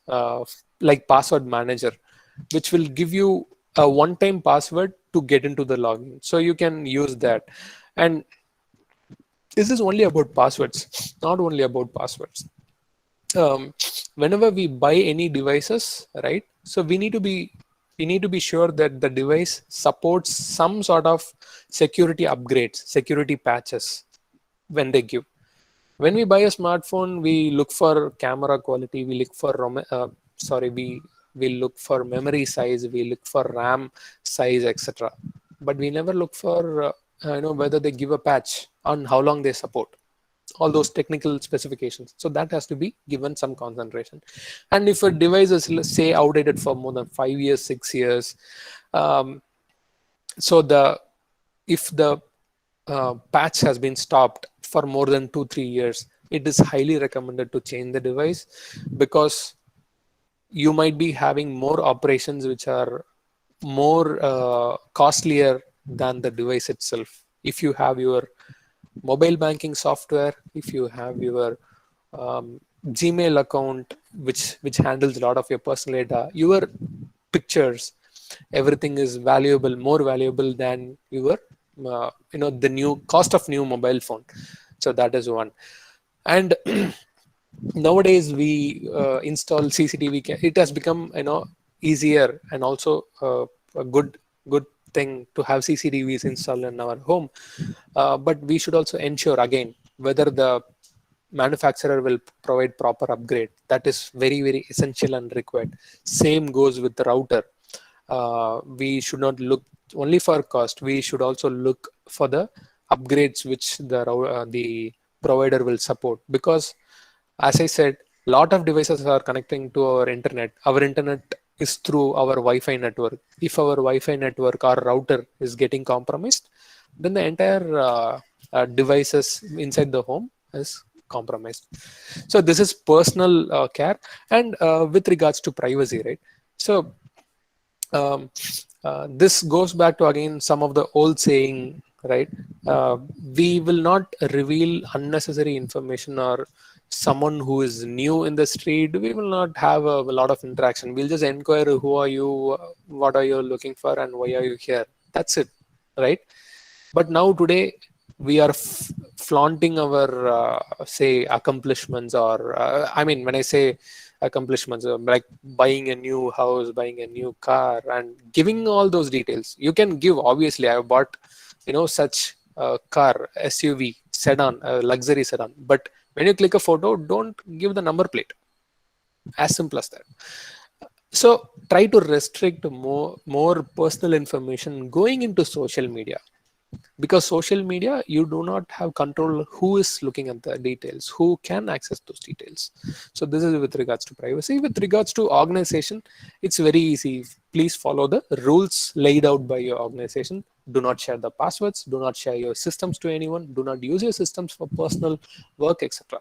like Password Manager, which will give you a one-time password to get into the login. So you can use that. And this is only about passwords, not only about passwords. Whenever we buy any devices, right? So we need to be sure that the device supports some sort of security upgrades, security patches when they give. When we buy a smartphone, we look for camera quality, we look for we look for memory size, we look for RAM size, etc. But we never look for whether they give a patch on how long they support, all those technical specifications. So that has to be given some concentration. And if a device is, let's say, outdated for more than 5 years, 6 years, so if the patch has been stopped for more than 2-3 years, it is highly recommended to change the device, because you might be having more operations which are more costlier than the device itself. If you have your mobile banking software, if you have your Gmail account, which handles a lot of your personal data, your pictures, everything is valuable, more valuable than your the new cost of new mobile phone. So that is one. And nowadays we install CCTV. It has become easier, and also a good thing to have CCTVs installed in our home. But we should also ensure again whether the manufacturer will provide proper upgrade. That is very, very essential and required. Same goes with the router. We should not look only for cost. We should also look for the upgrades which the provider will support, because as I said, a lot of devices are connecting to our internet. Our internet is through our Wi-Fi network. If our Wi-Fi network or router is getting compromised, then the entire devices inside the home is compromised. So this is personal care. And with regards to privacy, right? So this goes back to again some of the old saying, right? We will not reveal unnecessary information, or someone who is new in the street, we will not have a lot of interaction. We'll just inquire, who are you, what are you looking for, and why are you here? That's it, right? But now today we are flaunting our say accomplishments, or I mean, when I say accomplishments, like buying a new house, buying a new car, and giving all those details. You can give, obviously, I have bought such a car, SUV, sedan, luxury sedan, but when you click a photo, don't give the number plate. As simple as that. So try to restrict more personal information going into social media, because social media, you do not have control who is looking at the details, who can access those details. So this is with regards to privacy. With regards to organization, it's very easy. Please follow the rules laid out by your organization. Do not share the passwords. Do not share your systems to anyone. Do not use your systems for personal work, etc.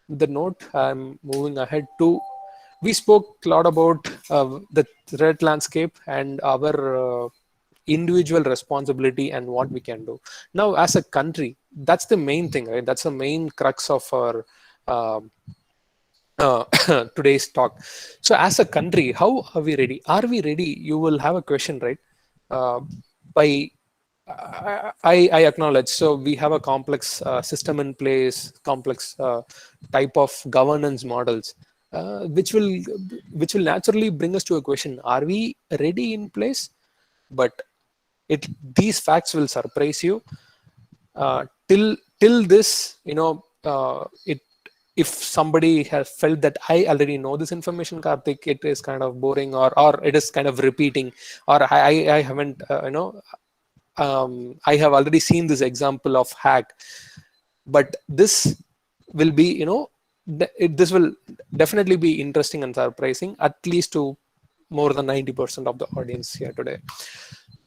With the note, I'm moving ahead to. We spoke a lot about the threat landscape and our individual responsibility and what we can do. Now, as a country, that's the main thing, right? That's the main crux of our today's talk. So as a country, how are we ready? Are we ready? You will have a question, right? By I acknowledge. So we have a complex system in place, complex type of governance models, which will naturally bring us to a question: are we ready in place? But these facts will surprise you. Till this, if somebody has felt that I already know this information, Karthik, it is kind of boring, or it is kind of repeating, or I haven't, I have already seen this example of hack. But this will be, this will definitely be interesting and surprising, at least to more than 90% of the audience here today.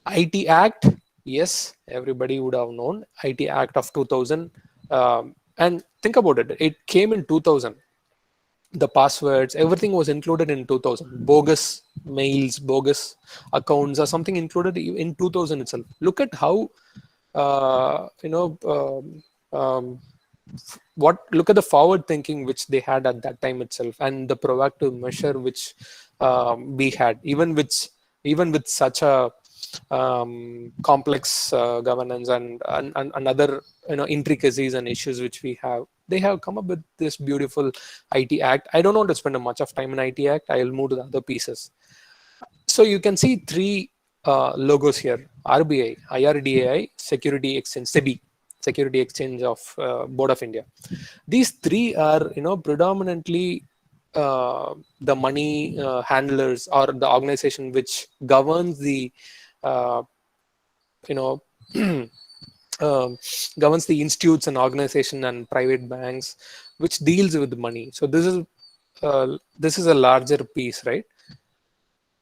IT Act, yes, everybody would have known. IT Act of 2000. And think about it. It came in 2000. The passwords, everything was included in 2000. Bogus mails, bogus accounts, or something included in 2000 itself. Look at how, look at the forward thinking which they had at that time itself, and the proactive measure which we had, even with such a complex governance and other intricacies and issues which we have. They have come up with this beautiful IT Act. I don't want to spend much of time in IT Act. I will move to the other pieces. So you can see three logos here: RBI, IRDAI, Security Exchange, SEBI, Security Exchange of Board of India. These three are predominantly the money handlers, or the organization which governs the governs the institutes and organization and private banks which deals with money. So this is a larger piece, right?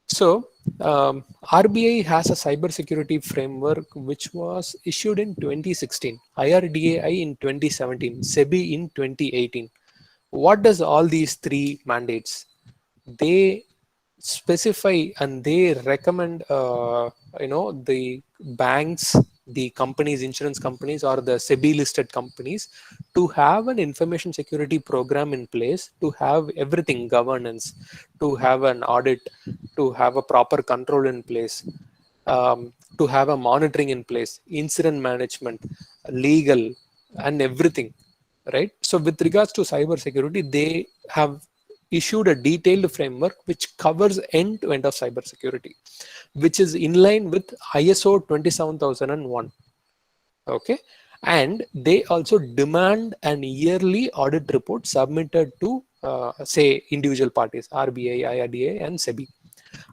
So RBI has a cybersecurity framework which was issued in 2016, IRDAI in 2017, SEBI in 2018. What does all these three mandates? They specify and they recommend the banks, the companies, insurance companies, or the SEBI listed companies to have an information security program in place, to have everything, governance, to have an audit, to have a proper control in place, to have a monitoring in place, incident management, legal, and everything, right? So with regards to cyber security, they have issued a detailed framework which covers end-to-end of cybersecurity, which is in line with ISO 27001. Okay, and they also demand an yearly audit report submitted to, say, individual parties: RBI, IRDA, and SEBI.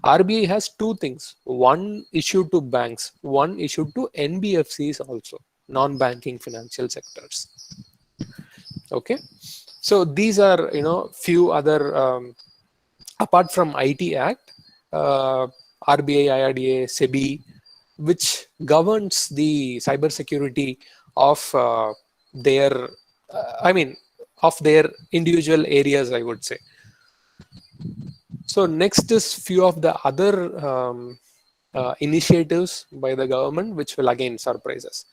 RBI has two things: one issued to banks, one issued to NBFCs, also non-banking financial sectors. Okay. So these are, few other, apart from IT Act, RBI, IRDA, SEBI, which governs the cybersecurity of their, of their individual areas, I would say. So next is few of the other initiatives by the government, which will again surprise us.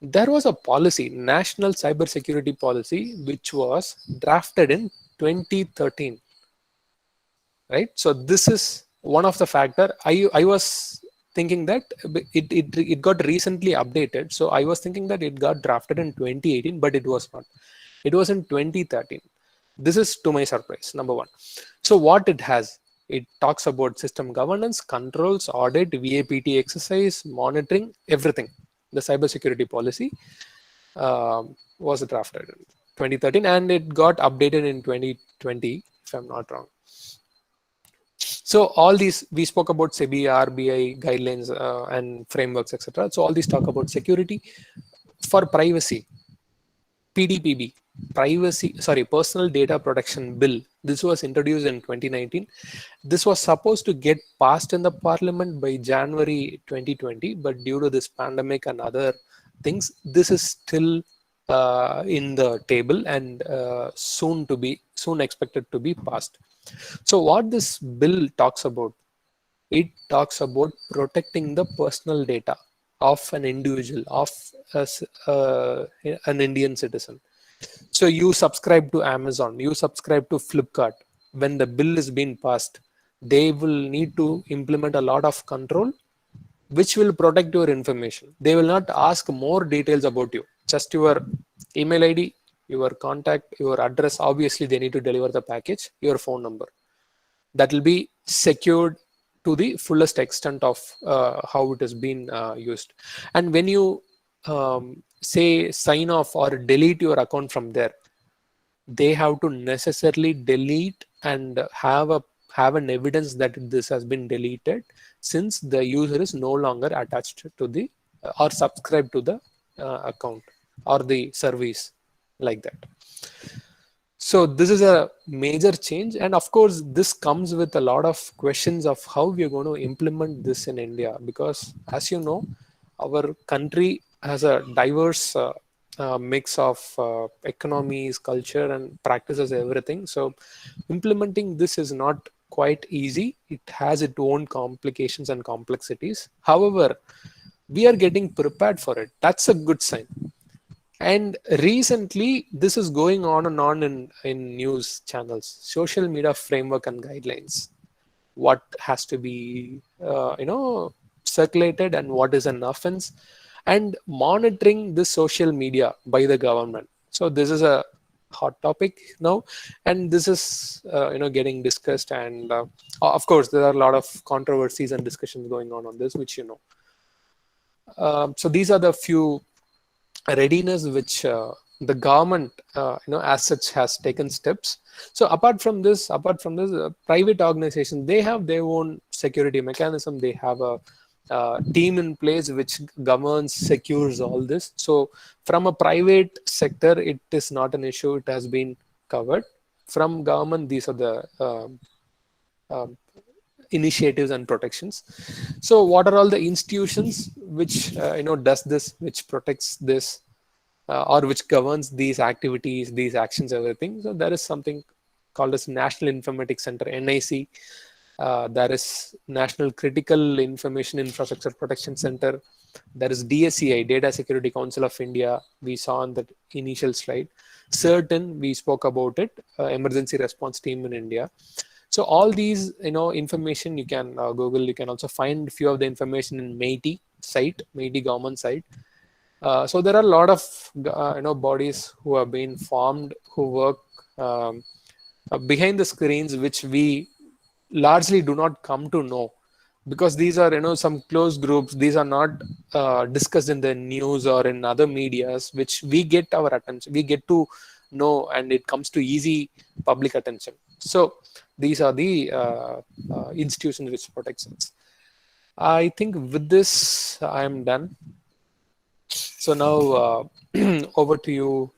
There was a policy, National Cybersecurity Policy, which was drafted in 2013, right? So this is one of the factor. I was thinking that it got recently updated. So I was thinking that it got drafted in 2018, but it was not. It was in 2013. This is to my surprise, number one. So what it has, it talks about system governance, controls, audit, VAPT exercise, monitoring, everything. The cybersecurity policy was drafted in 2013, and it got updated in 2020, if I'm not wrong. So all these, we spoke about SEBI, RBI guidelines and frameworks, etc. So all these talk about security. For privacy, PDPB, personal data protection bill. This was introduced in 2019. This was supposed to get passed in the parliament by January 2020, but due to this pandemic and other things, this is still in the table and soon expected to be passed. So what this bill talks about, it talks about protecting the personal data of an individual, of an Indian citizen. So you subscribe to Amazon, you subscribe to Flipkart. When the bill is being passed, they will need to implement a lot of control which will protect your information. They will not ask more details about you, just your email ID, your contact, your address. Obviously they need to deliver the package, your phone number. That will be secured to the fullest extent of how it has been used. And when you say sign off or delete your account from there, they have to necessarily delete and have an evidence that this has been deleted, since the user is no longer attached to the or subscribed to the account or the service like that. So this is a major change, and of course this comes with a lot of questions of how we are going to implement this in India, because as you know, our country has a diverse mix of economies, culture and practices, everything. So implementing this is not quite easy. It has its own complications and complexities. However, we are getting prepared for it. That's a good sign. And recently, this is going on and on in news channels, social media framework and guidelines, what has to be, circulated and what is an offense, and monitoring the social media by the government. So this is a hot topic now, and this is, getting discussed. And of course, there are a lot of controversies and discussions going on this, which you know. So these are the few readiness which the government as such has taken steps. So apart from this private organization, they have their own security mechanism. They have a team in place which governs, secures all this. So from a private sector, it is not an issue. It has been covered. From government, these are the initiatives and protections. So what are all the institutions which does this, which protects this, or which governs these activities, these actions, everything? So there is something called as National Informatics Center, NIC. There is National Critical Information Infrastructure Protection Center. There is DSCI, Data Security Council of India. We saw on the initial slide. CERTIN, we spoke about it, Emergency Response Team in India. So all these, information you can Google. You can also find few of the information in MeitY government site. So there are a lot of bodies who have been formed, who work behind the screens, which we largely do not come to know, because these are some closed groups. These are not discussed in the news or in other medias, which we get our attention, we get to know, and it comes to easy public attention. So these are the institutions which protects us. I think with this I am done. So now over to you,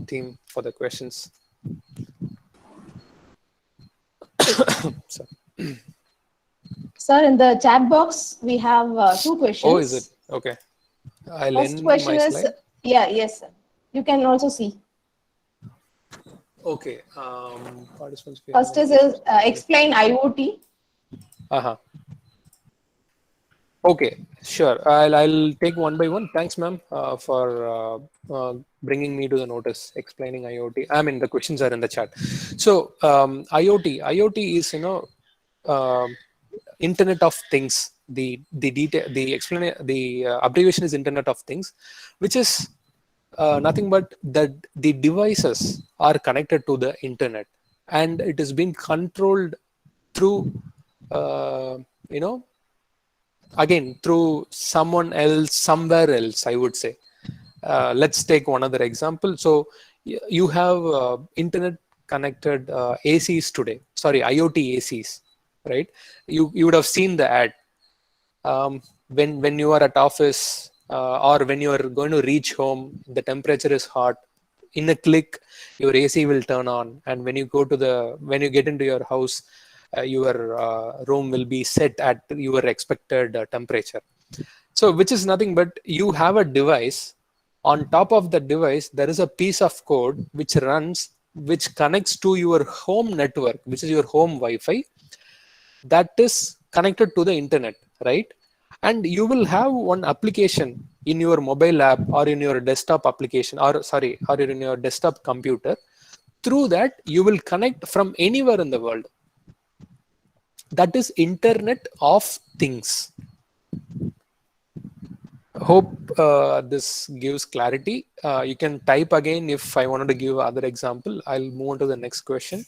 team, for the questions.
Sir, in the chat box, we have 2 questions.
Oh, is it? Okay. I'll
First
end
question
my
is,
slide.
yes, sir. You can also see.
Okay. Participants.
First is explain IoT.
Okay, sure. I'll take one by one. Thanks, ma'am, for bringing me to the notice, explaining IoT. I mean, the questions are in the chat. So IoT is Internet of Things. The abbreviation is Internet of Things, which is nothing but that the devices are connected to the internet, and it is being controlled through again through someone else, somewhere else, I would say. Let's take one other example. So you have internet connected ACs today, IoT ACs, right? You would have seen the ad when you are at office, or when you are going to reach home, the temperature is hot. in a click, your AC will turn on, and when you get into your house, your room will be set at your expected temperature. So which is nothing but you have a device. On top of the device, there is a piece of code which connects to your home network, which is your home Wi-Fi, that is connected to the internet, right? And you will have one application in your mobile app or in your desktop application, or in your desktop computer. Through that, you will connect from anywhere in the world. That is Internet of Things. Hope this gives clarity. You can type again if I wanted to give other example. I'll move on to the next question.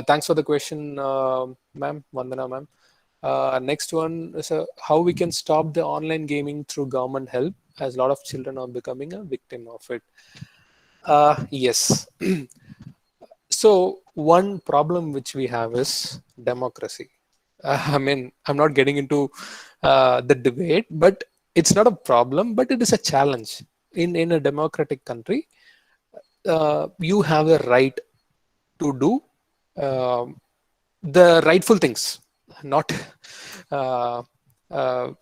Thanks for the question, ma'am, Vandana ma'am. Next one is how we can stop the online gaming through government help, as a lot of children are becoming a victim of it. Yes. So one problem which we have is democracy. I mean, I'm not getting into the debate, but it's not a problem, but it is a challenge. In a democratic country, you have a right to do the rightful things, not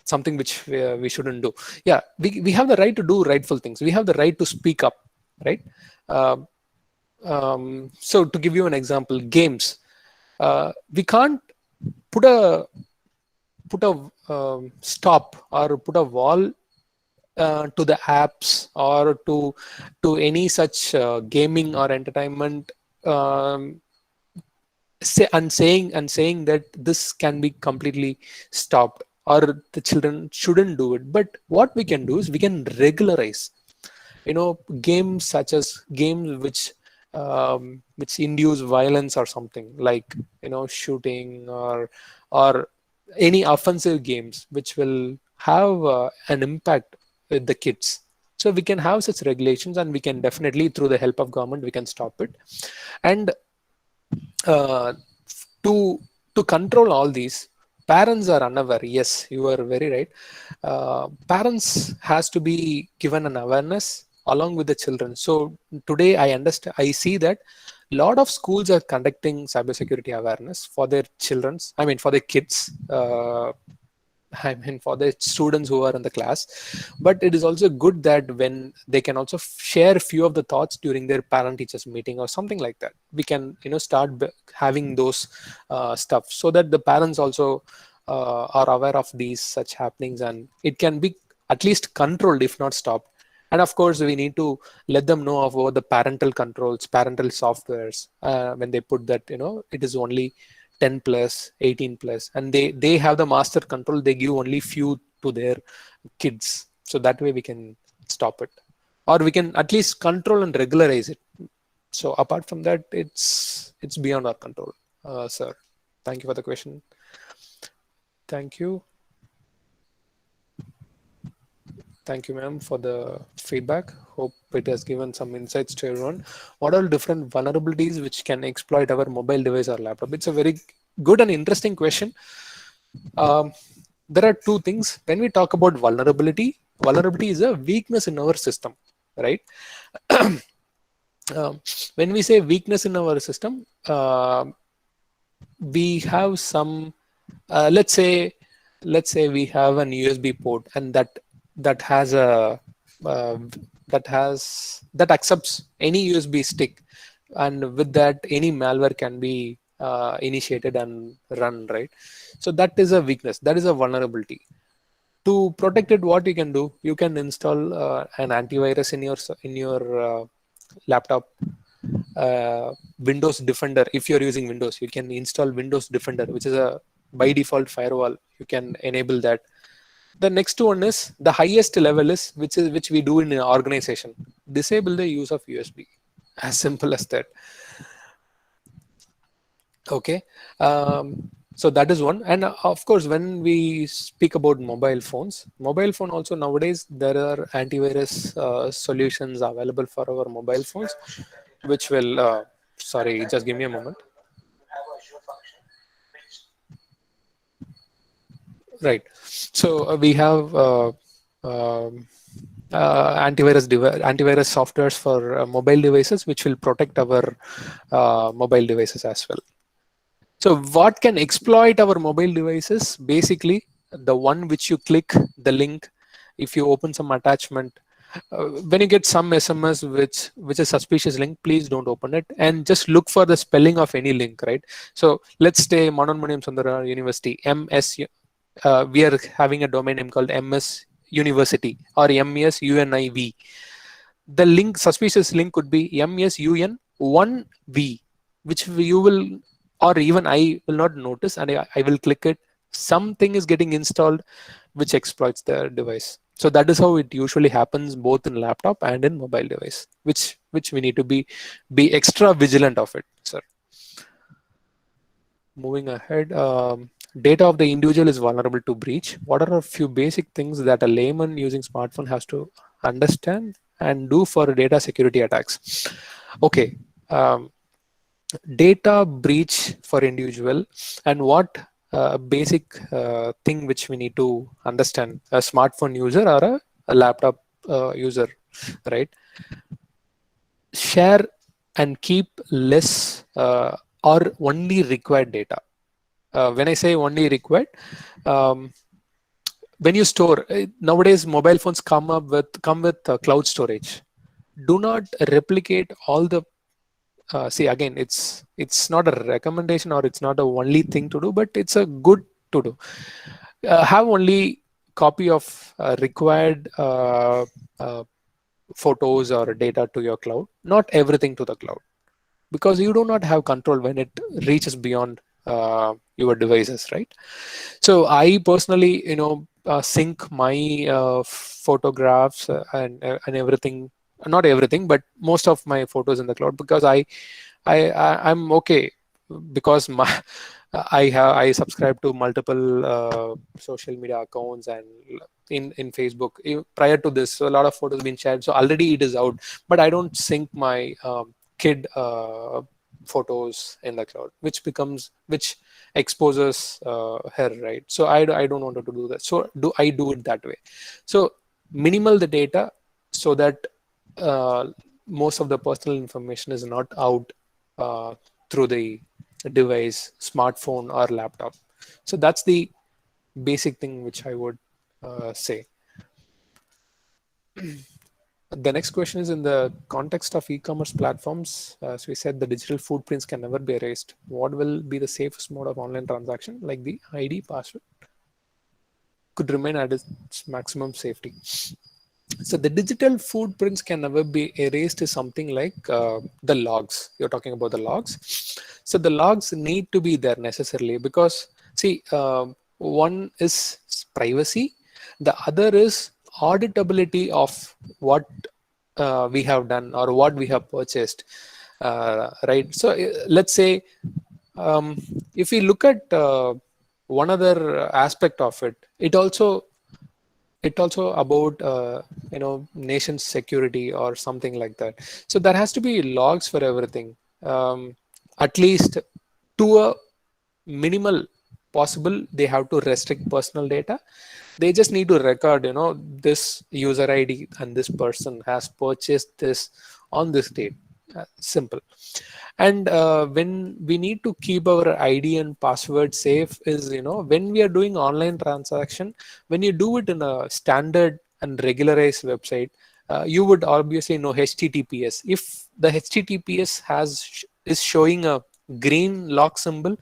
something which we shouldn't do. Yeah, we have the right to do rightful things. We have the right to speak up, right? So to give you an example, games. We can't put a stop or put a wall to the apps or to any such gaming or entertainment, saying that this can be completely stopped or the children shouldn't do it. But what we can do is we can regularize, games such as games which induce violence or something, like shooting or any offensive games which will have an impact with the kids. So we can have such regulations, and we can definitely, through the help of government, we can stop it. And uh, to control all these, parents are unaware. Yes, you are very right. Parents has to be given an awareness along with the children. So today I see that a lot of schools are conducting cybersecurity awareness for their children's, for their kids, for the students who are in the class. But it is also good that when they can also share a few of the thoughts during their parent teachers meeting or something like that, we can start having those stuff, so that the parents also are aware of these such happenings, and it can be at least controlled, if not stopped. And of course, we need to let them know about the parental controls, parental softwares, when they put that it is only 10 plus, 18 plus, and they have the master control. They give only few to their kids, so that way we can stop it, or we can at least control and regularize it. So apart from that, it's beyond our control. Sir, thank you for the question. Thank you, ma'am, for the feedback. Hope it has given some insights to everyone. What are different vulnerabilities which can exploit our mobile device or laptop? It's a very good and interesting question. There are two things. When we talk about vulnerability is a weakness in our system, right? When we say weakness in our system, we have some, let's say we have an USB port, and that has a that accepts any USB stick, and with that any malware can be initiated and run, right? So that is a weakness, that is a vulnerability. To protect it, what you can do, you can install an antivirus in your laptop. Windows Defender, if you're using Windows, you can install Windows Defender, which is a by default firewall. You can enable that. The next one is the highest level is which we do in an organization. Disable the use of USB. As simple as that. Okay. So that is one. And of course, when we speak about mobile phone also nowadays, there are antivirus solutions available for our mobile phones, which will, sorry, just give me a moment. Right. So we have antivirus softwares for mobile devices, which will protect our mobile devices as well. So what can exploit our mobile devices? Basically, the one which you click the link, if you open some attachment, when you get some SMS which is suspicious link, please don't open it and just look for the spelling of any link, right? So let's say Manonmaniam Sundara University, MS, we are having a domain name called MS University or MSUNIV. The link, suspicious link could be MSUN1V, which you will, or even I will not notice, and I will click it. Something is getting installed which exploits the device. So that is how it usually happens both in laptop and in mobile device, which we need to be extra vigilant of it, sir. Moving ahead, data of the individual is vulnerable to breach. What are a few basic things that a layman using smartphone has to understand and do for data security attacks? Okay, data breach for individual, and what basic thing which we need to understand, a smartphone user or a laptop user, right? Share and keep less or only required data. When I say only required, when you store, nowadays mobile phones come with cloud storage. Do not replicate all the see, again, it's not a recommendation or it's not a only thing to do, but it's a good to do. Have only copy of required photos or data to your cloud, not everything to the cloud, because you do not have control when it reaches beyond your devices, right? So I personally, sync my photographs and everything, not everything, but most of my photos in the cloud, because I'm okay, because I subscribe to multiple social media accounts, and in Facebook prior to this, so a lot of photos been shared, so already it is out, but I don't sync my kid photos in the cloud, which exposes her, right? So I don't want to do that, so I do it that way. So minimal the data, so that most of the personal information is not out through the device, smartphone or laptop. So that's the basic thing which I would say. The next question is, in the context of e-commerce platforms, as we said, the digital footprints can never be erased. What will be the safest mode of online transaction, like the ID password, could remain at its maximum safety? So the digital footprints can never be erased is something like the logs. You're talking about the logs. So the logs need to be there necessarily, because see, one is privacy, the other is auditability of what we have done or what we have purchased, right? So let's say if we look at one other aspect of it, it also about nation's security or something like that. So there has to be logs for everything, at least to a minimal possible. They have to restrict personal data. They just need to record, this user ID and this person has purchased this on this date. Simple. And when we need to keep our ID and password safe is, when we are doing online transaction, when you do it in a standard and regularized website, you would obviously know HTTPS. If the HTTPS is showing a green lock symbol,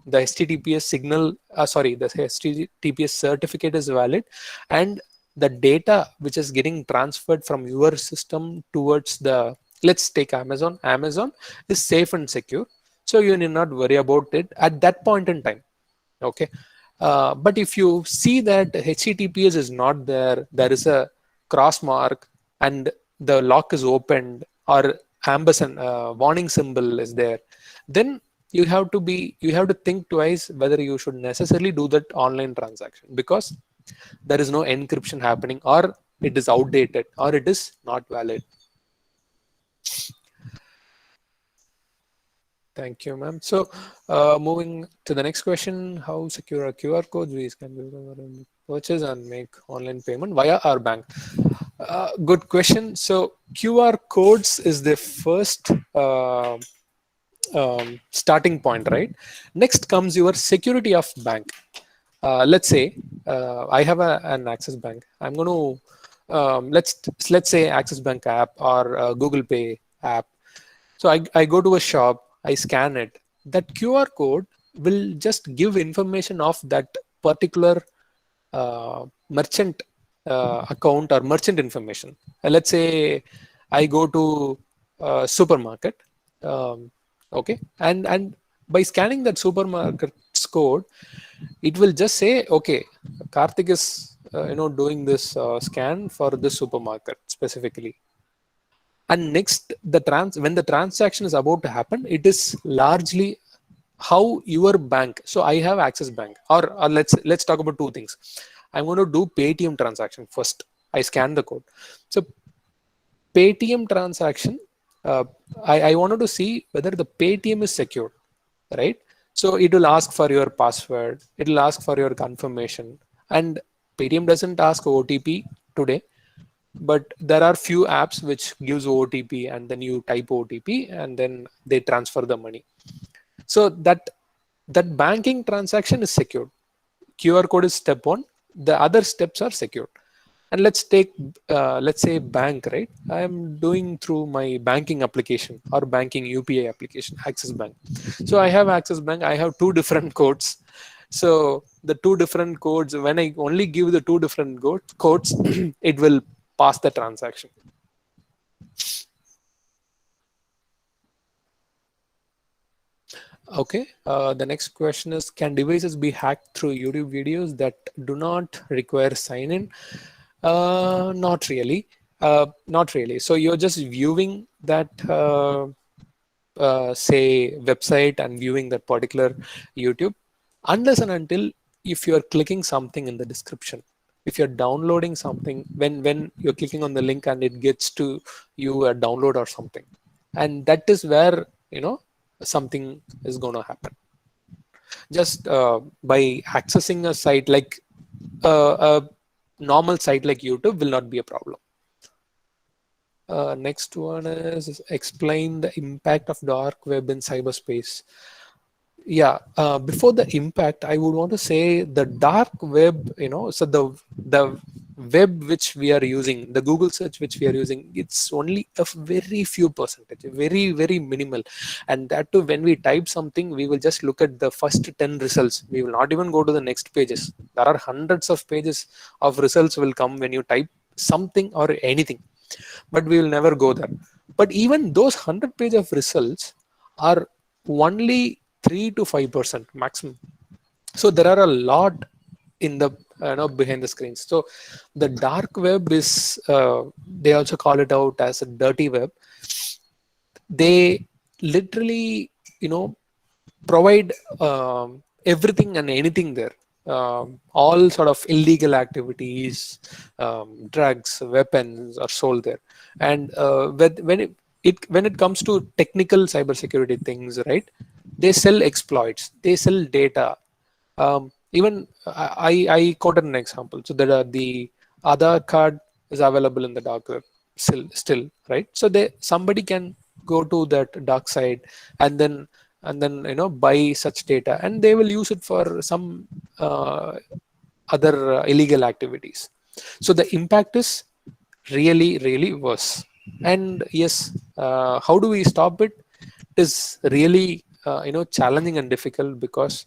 the HTTPS signal, the HTTPS certificate is valid, and the data which is getting transferred from your system towards the, let's take Amazon is safe and secure, so you need not worry about it at that point in time. Okay, but if you see that HTTPS is not there, there is a cross mark and the lock is opened, or ampersand warning symbol is there, then you have to think twice whether you should necessarily do that online transaction, because there is no encryption happening, or it is outdated, or it is not valid. Thank you, ma'am. So moving to the next question, how secure are QR codes we can purchase and make online payment via our bank? Good question. So QR codes is the first starting point, right? Next comes your security of bank. Let's say I have an Axis Bank. I'm going to let's say Axis Bank app or Google Pay app. So I go to a shop, I scan it. That QR code will just give information of that particular merchant account or merchant information. Let's say I go to supermarket, okay, and by scanning that supermarket's code, it will just say, okay, Karthik is doing this scan for this supermarket specifically. And next, when the transaction is about to happen, it is largely how your bank. So I have Axis Bank, or let's talk about two things. I'm going to do Paytm transaction first. I scan the code. So Paytm transaction, I wanted to see whether the Paytm is secure, right? So it will ask for your password. It will ask for your confirmation. And Paytm doesn't ask OTP today, but there are few apps which gives OTP and then you type OTP and then they transfer the money. So that banking transaction is secured. QR code is step one. The other steps are secured. And let's say bank, right? I am doing through my banking application or banking UPI application, Axis Bank. So I have Axis Bank. I have two different codes. So the two different codes, when I only give the two different codes, it will pass the transaction. Okay, the next question is, can devices be hacked through YouTube videos that do not require sign-in? Not really. Not really. So you're just viewing that, say, website and viewing that particular YouTube, unless and until if you're clicking something in the description. If you're downloading something, when you're clicking on the link and it gets to you a download or something, and that is where something is going to happen. Just by accessing a site like a normal site like YouTube will not be a problem. Next one is explain the impact of dark web in cyberspace. Yeah, before the impact, I would want to say the dark web, so the web which we are using, the Google search which we are using, it's only a very few percentage, very, very minimal. And that too, when we type something, we will just look at the first 10 results. We will not even go to the next pages. There are hundreds of pages of results will come when you type something or anything, but we will never go there. But even those 100 pages of results are only 3 to 5% maximum. So there are a lot in the behind the screens. So the dark web is they also call it out as a dirty web. They literally provide everything and anything there. All sort of illegal activities, drugs, weapons are sold there. And when it comes to technical cybersecurity things, right? They sell exploits, they sell data. Even I quoted an example. So that the Aadhaar card is available in the dark web still, right? So somebody can go to that dark side and then buy such data, and they will use it for some other illegal activities. So the impact is really, really worse. And yes, how do we stop it? It is really challenging and difficult because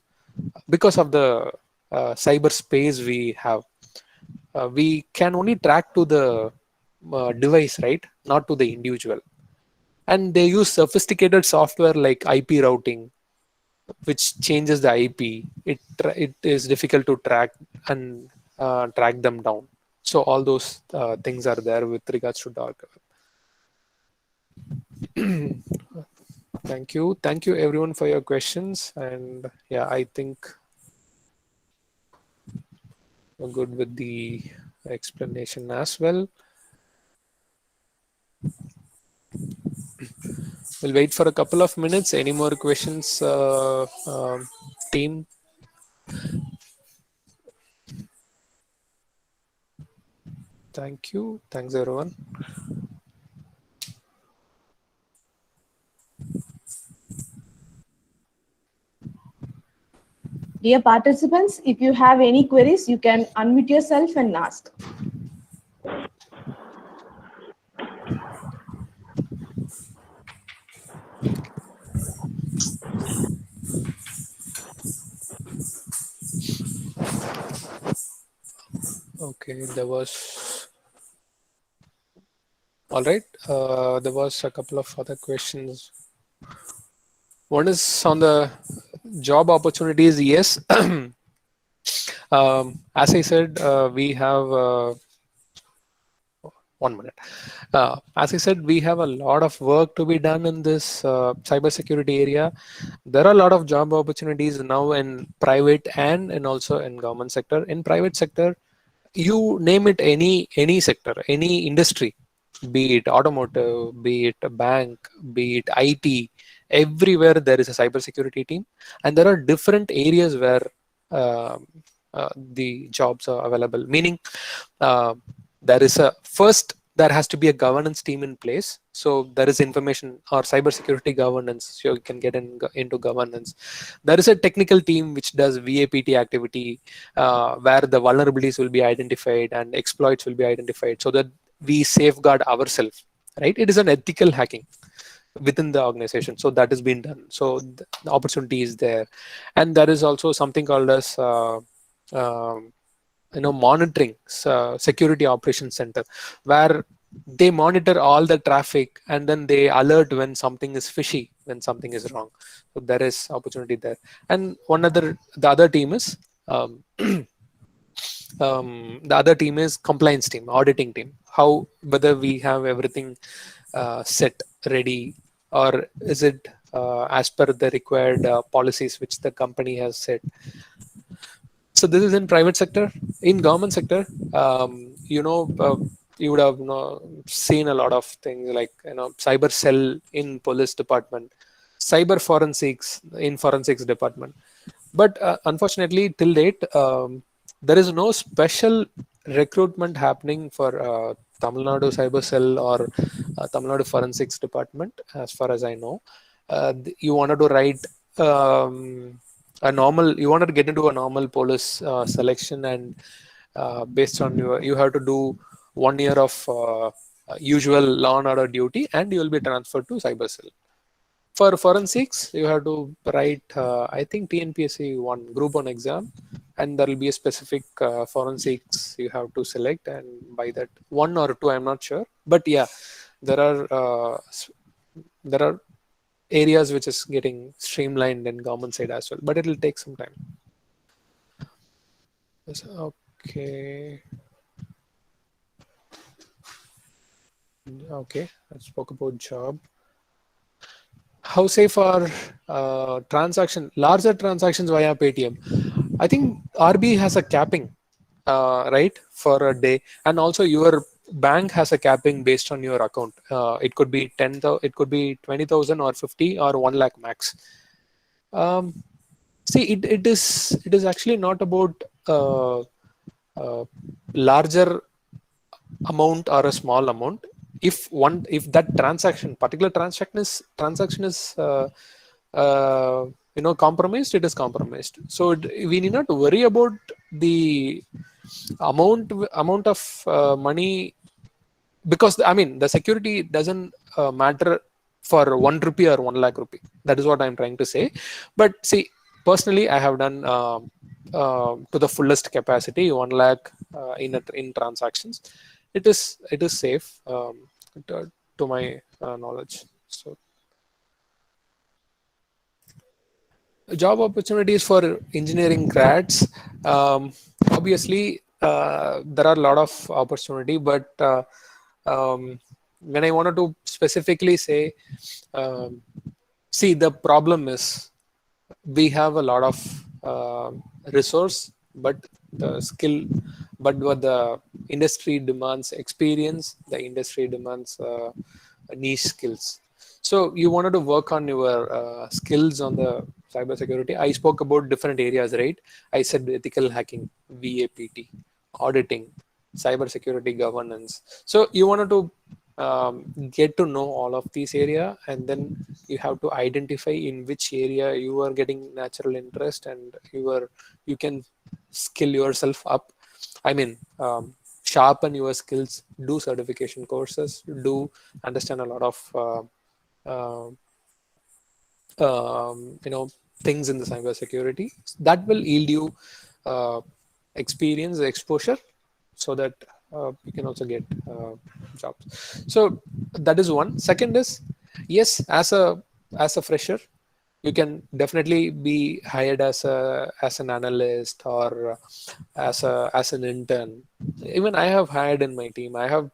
of the cyberspace we have. We can only track to the device, right? Not to the individual. And they use sophisticated software like IP routing, which changes the IP. It is difficult to track and track them down. So all those things are there with regards to dark web. Thank you everyone for your questions. And yeah, I think we're good with the explanation as well. We'll wait for a couple of minutes. Any more questions, team? Thank you. Thanks, everyone.
Dear participants, if you have any queries, you can unmute yourself and ask.
Okay, there was all right. There was a couple of other questions. One is on the job opportunities. Yes, as I said, we have 1 minute. As I said, we have a lot of work to be done in this cybersecurity area. There are a lot of job opportunities now in private and also in government sector. In private sector, you name it, any sector, any industry, be it automotive, be it a bank, be it IT, everywhere there is a cybersecurity team, and there are different areas where the jobs are available. Meaning, there is a first there has to be a governance team in place. So there is information or cybersecurity governance. So you can get into governance. There is a technical team which does VAPT activity, where the vulnerabilities will be identified and exploits will be identified, so that we safeguard ourselves. Right? It is an ethical hacking within the organization. So that has been done. So the opportunity is there, and there is also something called as um, monitoring security operations center, where they monitor all the traffic and then they alert when something is fishy, when something is wrong. So there is opportunity there. And the other team is the other team is compliance team, auditing team. How whether we have everything set ready, or is it as per the required policies which the company has set. So this is in private sector. In government sector, you would have seen a lot of things like cyber cell in police department, cyber forensics in forensics department. But unfortunately, till date, there is no special recruitment happening for Tamil Nadu cyber cell or Tamil Nadu forensics department, as far as I know. You wanted to write. You wanted to get into a normal police selection, and based on you have to do 1 year of usual law and order duty, and you will be transferred to cyber cell. For forensics, you have to write I think TNPSC group 1 exam, and there will be a specific forensics you have to select, and by that 1 or 2, I'm not sure, but yeah, there are areas which is getting streamlined in government side as well, but it will take some time. Okay. Okay, I spoke about job. How safe are larger transactions via Paytm? I think RBI has a capping, right, for a day, and also your bank has a capping based on your account. It could be 10,000, it could be 20,000 or 50 or 1 lakh max. See, it is actually not about larger amount or a small amount. If that particular transaction is compromised, it is compromised. So we need not worry about the amount of money, because the security doesn't matter for 1 rupee or 1 lakh rupee. That is what I'm trying to say. But see, personally, I have done to the fullest capacity 1 lakh in transactions. It is safe, to my knowledge. So job opportunities for engineering grads, obviously there are a lot of opportunity, but when I wanted to specifically say, see, the problem is we have a lot of resource, but what the industry demands experience, the industry demands niche skills. So you wanted to work on your skills on the cybersecurity. I spoke about different areas, right? I said ethical hacking, VAPT, auditing, cybersecurity governance. So you wanted to get to know all of these area, and then you have to identify in which area you are getting natural interest, and you can skill yourself up. I mean, sharpen your skills, do certification courses, do understand a lot of things in the cybersecurity that will yield you experience, exposure, so that you can also get jobs. So that is one. Second is, yes, as a fresher, you can definitely be hired as an analyst or as an intern. Even I have hired in my team. I have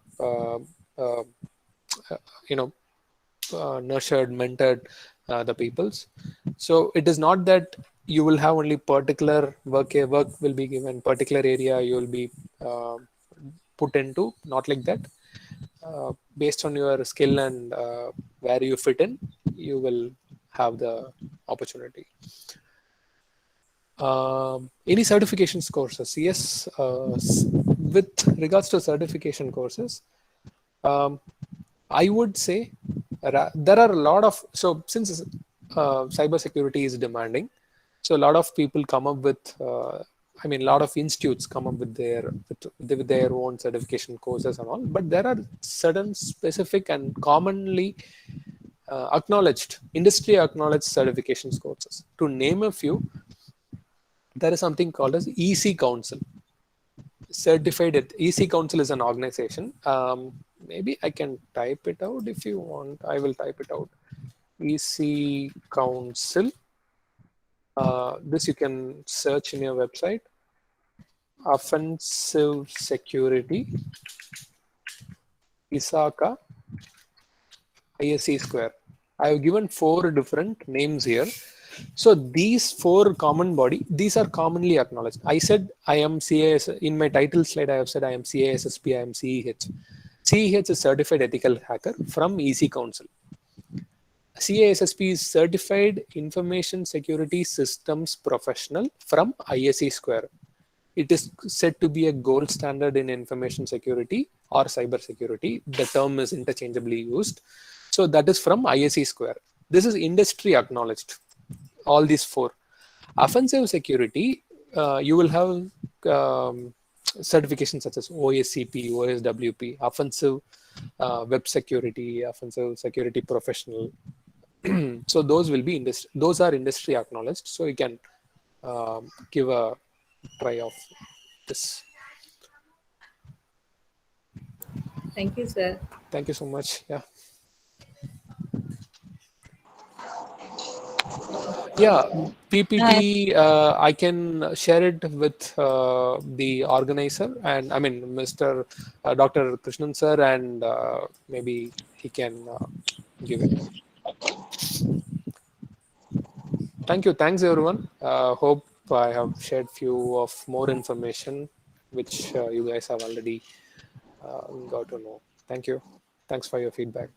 you know nurtured, mentored the peoples. So it is not that you will have only particular work will be given, particular area you will be put into. Not like that. Based on your skill and where you fit in, you will have the opportunity. Any certifications courses? Yes, with regards to certification courses, I would say there are a lot of, so since cybersecurity is demanding, so a lot of people come up with, a lot of institutes come up with their own certification courses and all, but there are certain specific and commonly acknowledged, industry acknowledged certifications courses. To name a few, there is something called as EC Council. Certified EC Council is an organization. Maybe I can type it out if you want. I will type it out. EC Council. This you can search in your website. Offensive Security, ISACA, ISE Square. I have given 4 different names here. So these 4 common body, these are commonly acknowledged. I said I am CAS, in my title slide I have said I am CASSP, I am CEH. CEH is Certified Ethical Hacker from EC Council. CASSP is Certified Information Security Systems Professional from ISE Square. It is said to be a gold standard in information security or cyber security. The term is interchangeably used. So that is from ISE Square. This is industry acknowledged. All these 4. Offensive security, you will have certifications such as OSCP, OSWP, offensive web security, offensive security professional. So those will be those are industry acknowledged. So you can give a try of this.
Thank you, sir.
Thank you so much. Yeah, PPT, I can share it with the organizer, and Mr. Dr. Krishnan sir, and maybe he can give it. Thanks everyone. Hope I have shared few of more information which you guys have already got to know. Thank you. Thanks for your feedback.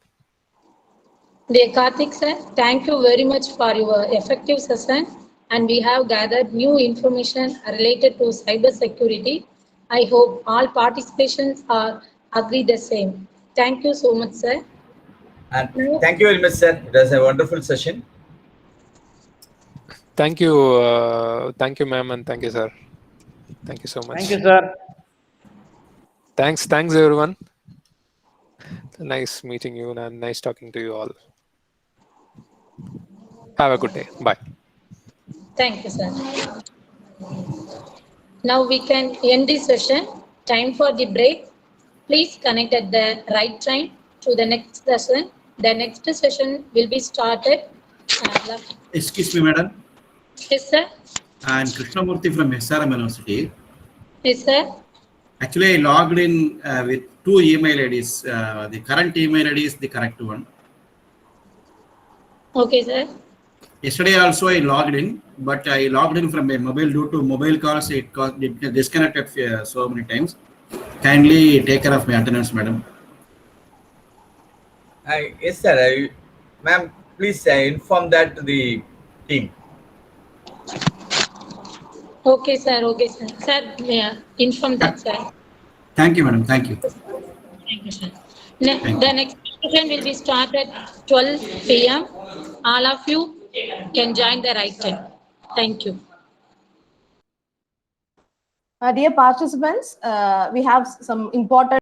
Dear Karthik sir, thank you very much for your effective session, and we have gathered new information related to cyber security. I hope all participants are agree the same. Thank you so much, sir.
And thank you very much, sir. It was a wonderful session.
Thank you, ma'am, and thank you, sir. Thank you so much.
Thank you, sir.
Thanks, everyone. Nice meeting you and nice talking to you all. Have a good day. Bye.
Thank you, sir. Now we can end this session. Time for the break. Please connect at the right time to the next session. The next session will be started.
Excuse me, madam.
Yes, sir.
I'm Krishnamurthy from SRM University.
Yes, sir.
Actually, I logged in with 2 email IDs. The current email ID is the correct one.
Okay, sir.
Yesterday also I logged in, but I logged in from a mobile. Due to mobile calls, it disconnected so many times. Kindly take care of my attendance, madam.
Yes, sir. Ma'am, please inform that to the team.
Okay, sir. Okay, sir. Sir, inform that, sir.
Thank you, madam. Thank you.
Thank you, sir.
Thank you.
The next session will be started at 12 p.m. All of you can join the right time. Thank you.
Dear participants, we have some important